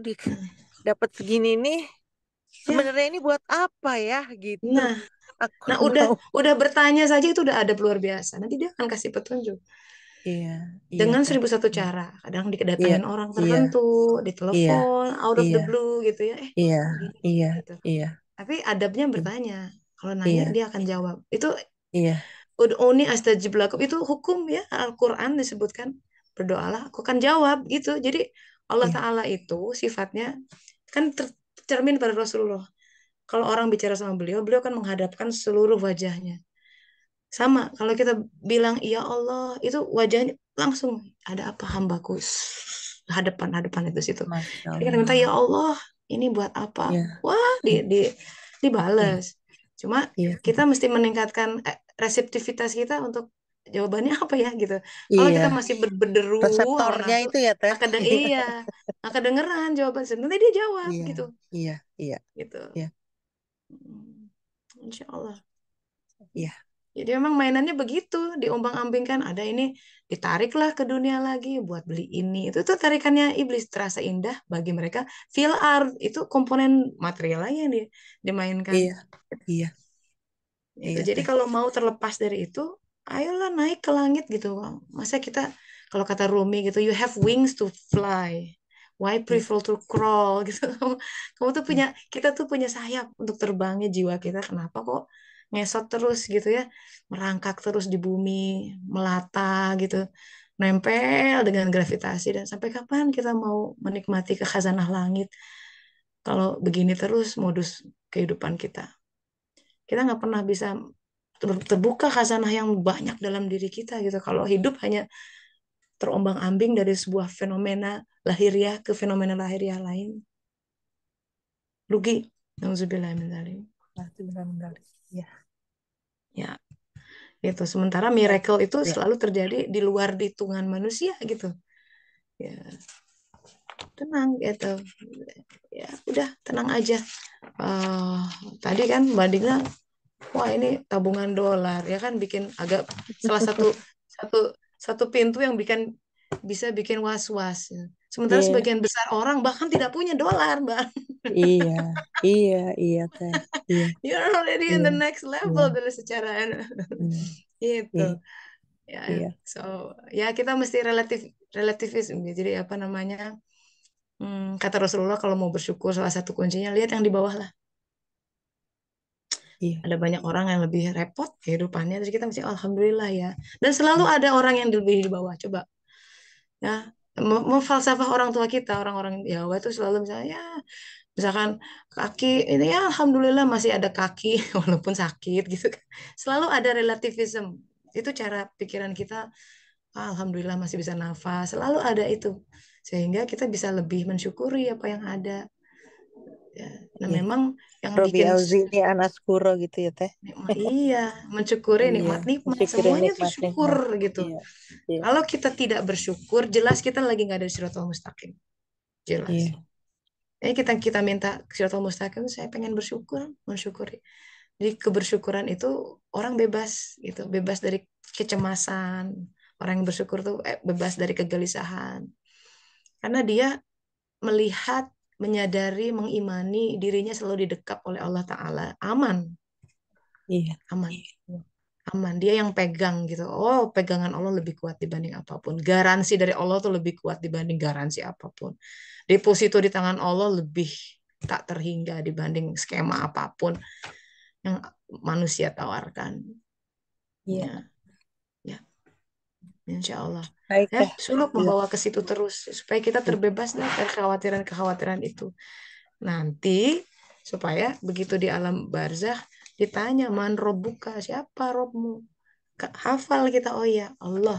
dapat segini nih. Ya, Sebenarnya ini buat apa ya gitu. nah, Aku nah mau. udah bertanya saja itu udah ada luar biasa. Nanti dia akan kasih petunjuk Iya, iya dengan Teh. 1.001 Iya, cara. Kadang iya, dikedatengin orang iya, tertentu, iya, ditelepon out of iya, the blue gitu ya. iya, Gini iya, gitu. iya, Tapi adabnya iya, bertanya. Kalau nanya iya, dia akan jawab. Itu iya. ud'uni astajib lakum itu hukum ya, Al-Qur'an disebutkan. Berdoalah aku akan jawab gitu. Jadi Allah Iya. Ta'ala itu sifatnya kan tercermin pada Rasulullah. Kalau orang bicara sama beliau, beliau kan menghadapkan seluruh wajahnya. Sama, kalau kita bilang ya Allah, itu wajahnya langsung ada apa hambaku, hadapan itu situ. Masya Kita minta ya Allah. Allah, ini buat apa? Iya. Wah, Iya. dibales. Cuma Iya. kita mesti meningkatkan reseptivitas kita untuk jawabannya apa ya gitu. Kalau kita Iya. masih berderu hawa Reseptornya nafsu, itu ya Teh. iya, nggak kedengeran jawaban sebenarnya dia jawab Iya. gitu, Iya. Iya. gitu. Iya. Insya Allah. Iya. Jadi memang mainannya begitu, diombang-ambingkan. Ada ini, ditariklah ke dunia lagi buat beli ini. Itu tuh tarikannya iblis terasa indah bagi mereka. Feel art itu komponen material lagi yang dimainkan. Iya. Iya. Itu. Iya Jadi Teh. kalau mau terlepas dari itu, ayolah naik ke langit gitu. Masa kita, kalau kata Rumi gitu, you have wings to fly. Why Iya. prefer to crawl gitu. Kamu tuh Iya. kita tuh punya sayap untuk terbangnya jiwa kita. Kenapa kok ngesot terus gitu ya, merangkak terus di bumi, melata gitu, nempel dengan gravitasi dan sampai kapan kita mau menikmati kekhazanah langit kalau begini terus modus kehidupan kita. Kita nggak pernah bisa terbuka khazanah yang banyak dalam diri kita gitu. Kalau hidup hanya terombang-ambing dari sebuah fenomena lahiriah ke fenomena lahiriah lain, rugi. Nauzubillah min dzalik. Pasti benar-benar. Iya. Ya, itu. Sementara Baik. miracle itu Iya. selalu terjadi di luar hitungan manusia gitu. Ya, tenang gitu. Ya, udah tenang aja. Eh, Tadi kan Mbak Digna, wah ini tabungan dolar ya kan bikin agak salah satu satu pintu yang bisa bikin was-was. Sementara Iya. sebagian besar orang bahkan tidak punya dolar, Mbak. Iya. Iya. Iya Teh. Iya. You're already in Iya. the next Iya. level dari secara Iya. itu. Iya. Ya, Iya. so ya kita mesti relativisme. Jadi apa namanya? Kata Rasulullah kalau mau bersyukur salah satu kuncinya lihat yang di bawah lah. Iya. Ada banyak orang yang lebih repot kehidupannya, terus kita mesti alhamdulillah ya. Dan selalu Iya. ada orang yang lebih di bawah. Coba ya, mau falsafah orang tua kita, orang-orang Jawa itu selalu misalnya ya, misalkan kaki ini ya alhamdulillah masih ada kaki walaupun sakit gitu kan. Selalu ada relativism. Itu cara pikiran kita, alhamdulillah masih bisa nafas. Selalu ada itu. Sehingga kita bisa lebih mensyukuri apa yang ada. Ya, nah Iya. memang yang Robi bikin Auzi'i Anaskuro gitu ya Teh. nikmat, iya, mensyukuri Iya. nikmat-nikmat. Syukuri Semuanya tuh syukur nikmat-nikmat. gitu. Iya. Iya. Kalau kita tidak bersyukur, jelas kita lagi nggak ada di Siratal Mustaqim. Jelas. Iya. Kita minta Siratal Mustaqim, saya pengen bersyukur, mensyukuri. Jadi kebersyukuran itu orang bebas gitu, bebas dari kecemasan. Orang yang bersyukur tuh bebas dari kegelisahan. Karena dia melihat, menyadari, mengimani dirinya selalu didekap oleh Allah Ta'ala. Aman, Iya. aman. Aman. Dia yang pegang gitu. Oh, pegangan Allah lebih kuat dibanding apapun. Garansi dari Allah tuh lebih kuat dibanding garansi apapun. Deposito di tangan Allah lebih tak terhingga dibanding skema apapun yang manusia tawarkan. Iya. Ya, ya, insya Allah. Baik Ya, Teh. suluk Iya. membawa ke situ terus supaya kita Iya. terbebas dari kekhawatiran-kekhawatiran itu. Nanti supaya begitu di alam barzah ditanya man robbuka, siapa robmu? Hafal kita, oh ya Allah,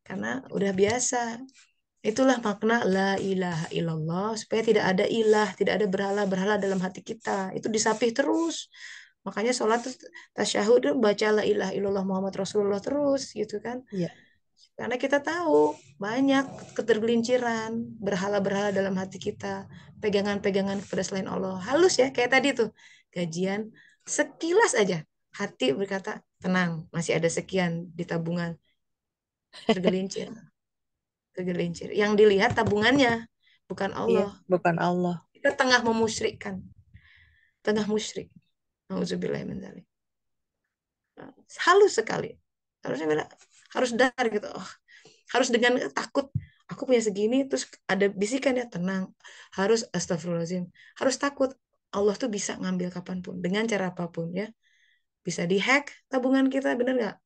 karena udah biasa. Itulah makna la ilaha illallah, supaya tidak ada ilah, tidak ada berhala-berhala dalam hati kita. Itu disapih terus. Makanya sholat tasyahud baca la ilaha illallah Muhammad Rasulullah terus gitu kan. Iya. Karena kita tahu banyak ketergelinciran, berhala-berhala dalam hati kita, pegangan-pegangan kepada selain Allah. Halus ya, kayak tadi tuh. Gajian sekilas aja. Hati berkata, tenang, masih ada sekian di tabungan. Tergelincir, tergelincir. Yang dilihat tabungannya, bukan Iya. Allah. Bukan Allah. Kita tengah memusyrikkan, tengah musyrik. Nauzubillah min dzalik. Halus sekali. Harusnya harus dar gitu. Oh, harus dengan takut. Aku punya segini, terus ada bisikan ya, tenang. Harus astagfirullahaladzim. Harus takut. Allah tuh bisa ngambil kapanpun, dengan cara apapun ya. bisa dihack tabungan kita, bener nggak?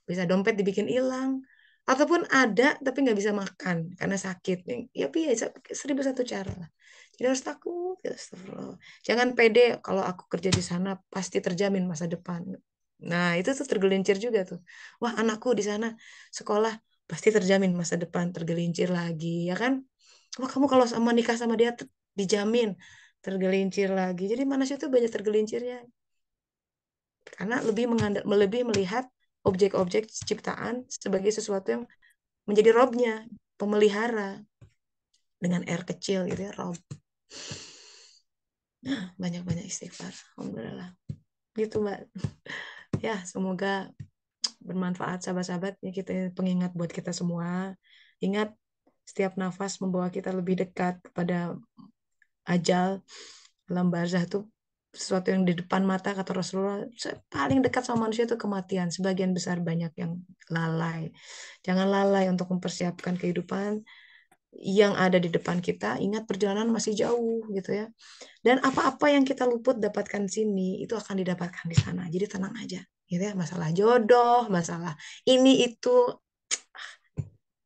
Bisa dompet dibikin hilang, ataupun ada tapi nggak bisa makan karena sakit. Ya biasa 1001 cara lah. Jadi harus takut, ya astagfirullah. Jangan pede kalau aku kerja di sana pasti terjamin masa depan. Nah itu tuh tergelincir juga tuh. Wah anakku di sana sekolah pasti terjamin masa depan, tergelincir lagi ya kan. Wah kamu kalau sama nikah sama dia dijamin, tergelincir lagi. Jadi manusia itu banyak tergelincirnya karena lebih melihat objek-objek ciptaan sebagai sesuatu yang menjadi robnya, pemelihara dengan R kecil gitu ya, rob. Nah, banyak-banyak istighfar. Alhamdulillah. Gitu, Mbak. Ya, semoga bermanfaat sahabat-sahabat ya, kita pengingat buat kita semua. Ingat setiap nafas membawa kita lebih dekat kepada ajal. Alam barzah itu sesuatu yang di depan mata, kata Rasulullah, paling dekat sama manusia itu kematian. Sebagian besar banyak yang lalai. Jangan lalai untuk mempersiapkan kehidupan yang ada di depan kita. Ingat perjalanan masih jauh gitu ya. Dan apa-apa yang kita luput dapatkan sini itu akan didapatkan di sana. Jadi tenang aja gitu ya. Masalah jodoh, masalah ini itu,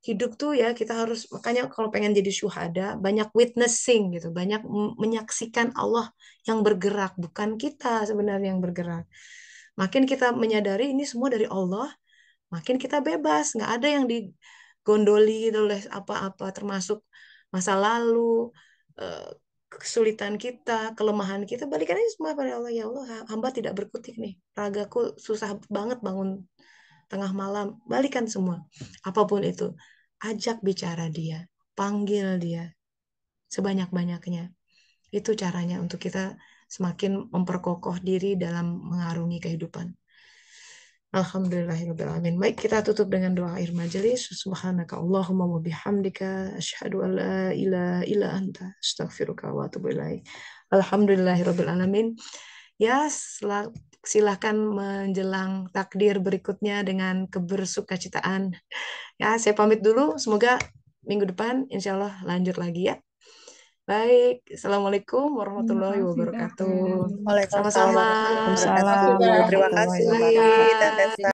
hidup tuh ya kita harus, makanya kalau pengen jadi syuhada banyak witnessing gitu, banyak menyaksikan Allah yang bergerak, bukan kita sebenarnya yang bergerak. Makin kita menyadari ini semua dari Allah, makin kita bebas, nggak ada yang digondoli oleh apa-apa, termasuk masa lalu, eh, kesulitan kita, kelemahan kita, balikan aja semua pada Allah. Ya Allah, hamba tidak berkutik nih, ragaku susah banget bangun tengah malam, balikan semua. Apapun itu, ajak bicara dia, panggil dia sebanyak-banyaknya. Itu caranya untuk kita semakin memperkokoh diri dalam mengarungi kehidupan. Alhamdulillahirrahmanirrahim. Baik, kita tutup dengan doa akhir majelis. Subhanaka Allahumma wa bihamdika asyhadu an la ilaha illa anta astaghfiruka wa atubu ilaik. Alhamdulillahirrahmanirrahim. Ya, silahkan menjelang takdir berikutnya dengan kebersukacitaan. Ya, saya pamit dulu. Semoga minggu depan insya Allah lanjut lagi ya. Baik, Assalamualaikum Terima warahmatullahi kasih, Teh. wabarakatuh. Waalaikumsalam Sama-sama. warahmatullahi Terima kasih, wabarakatuh. Teh. Terima Baik. kasih, Teh Tessa.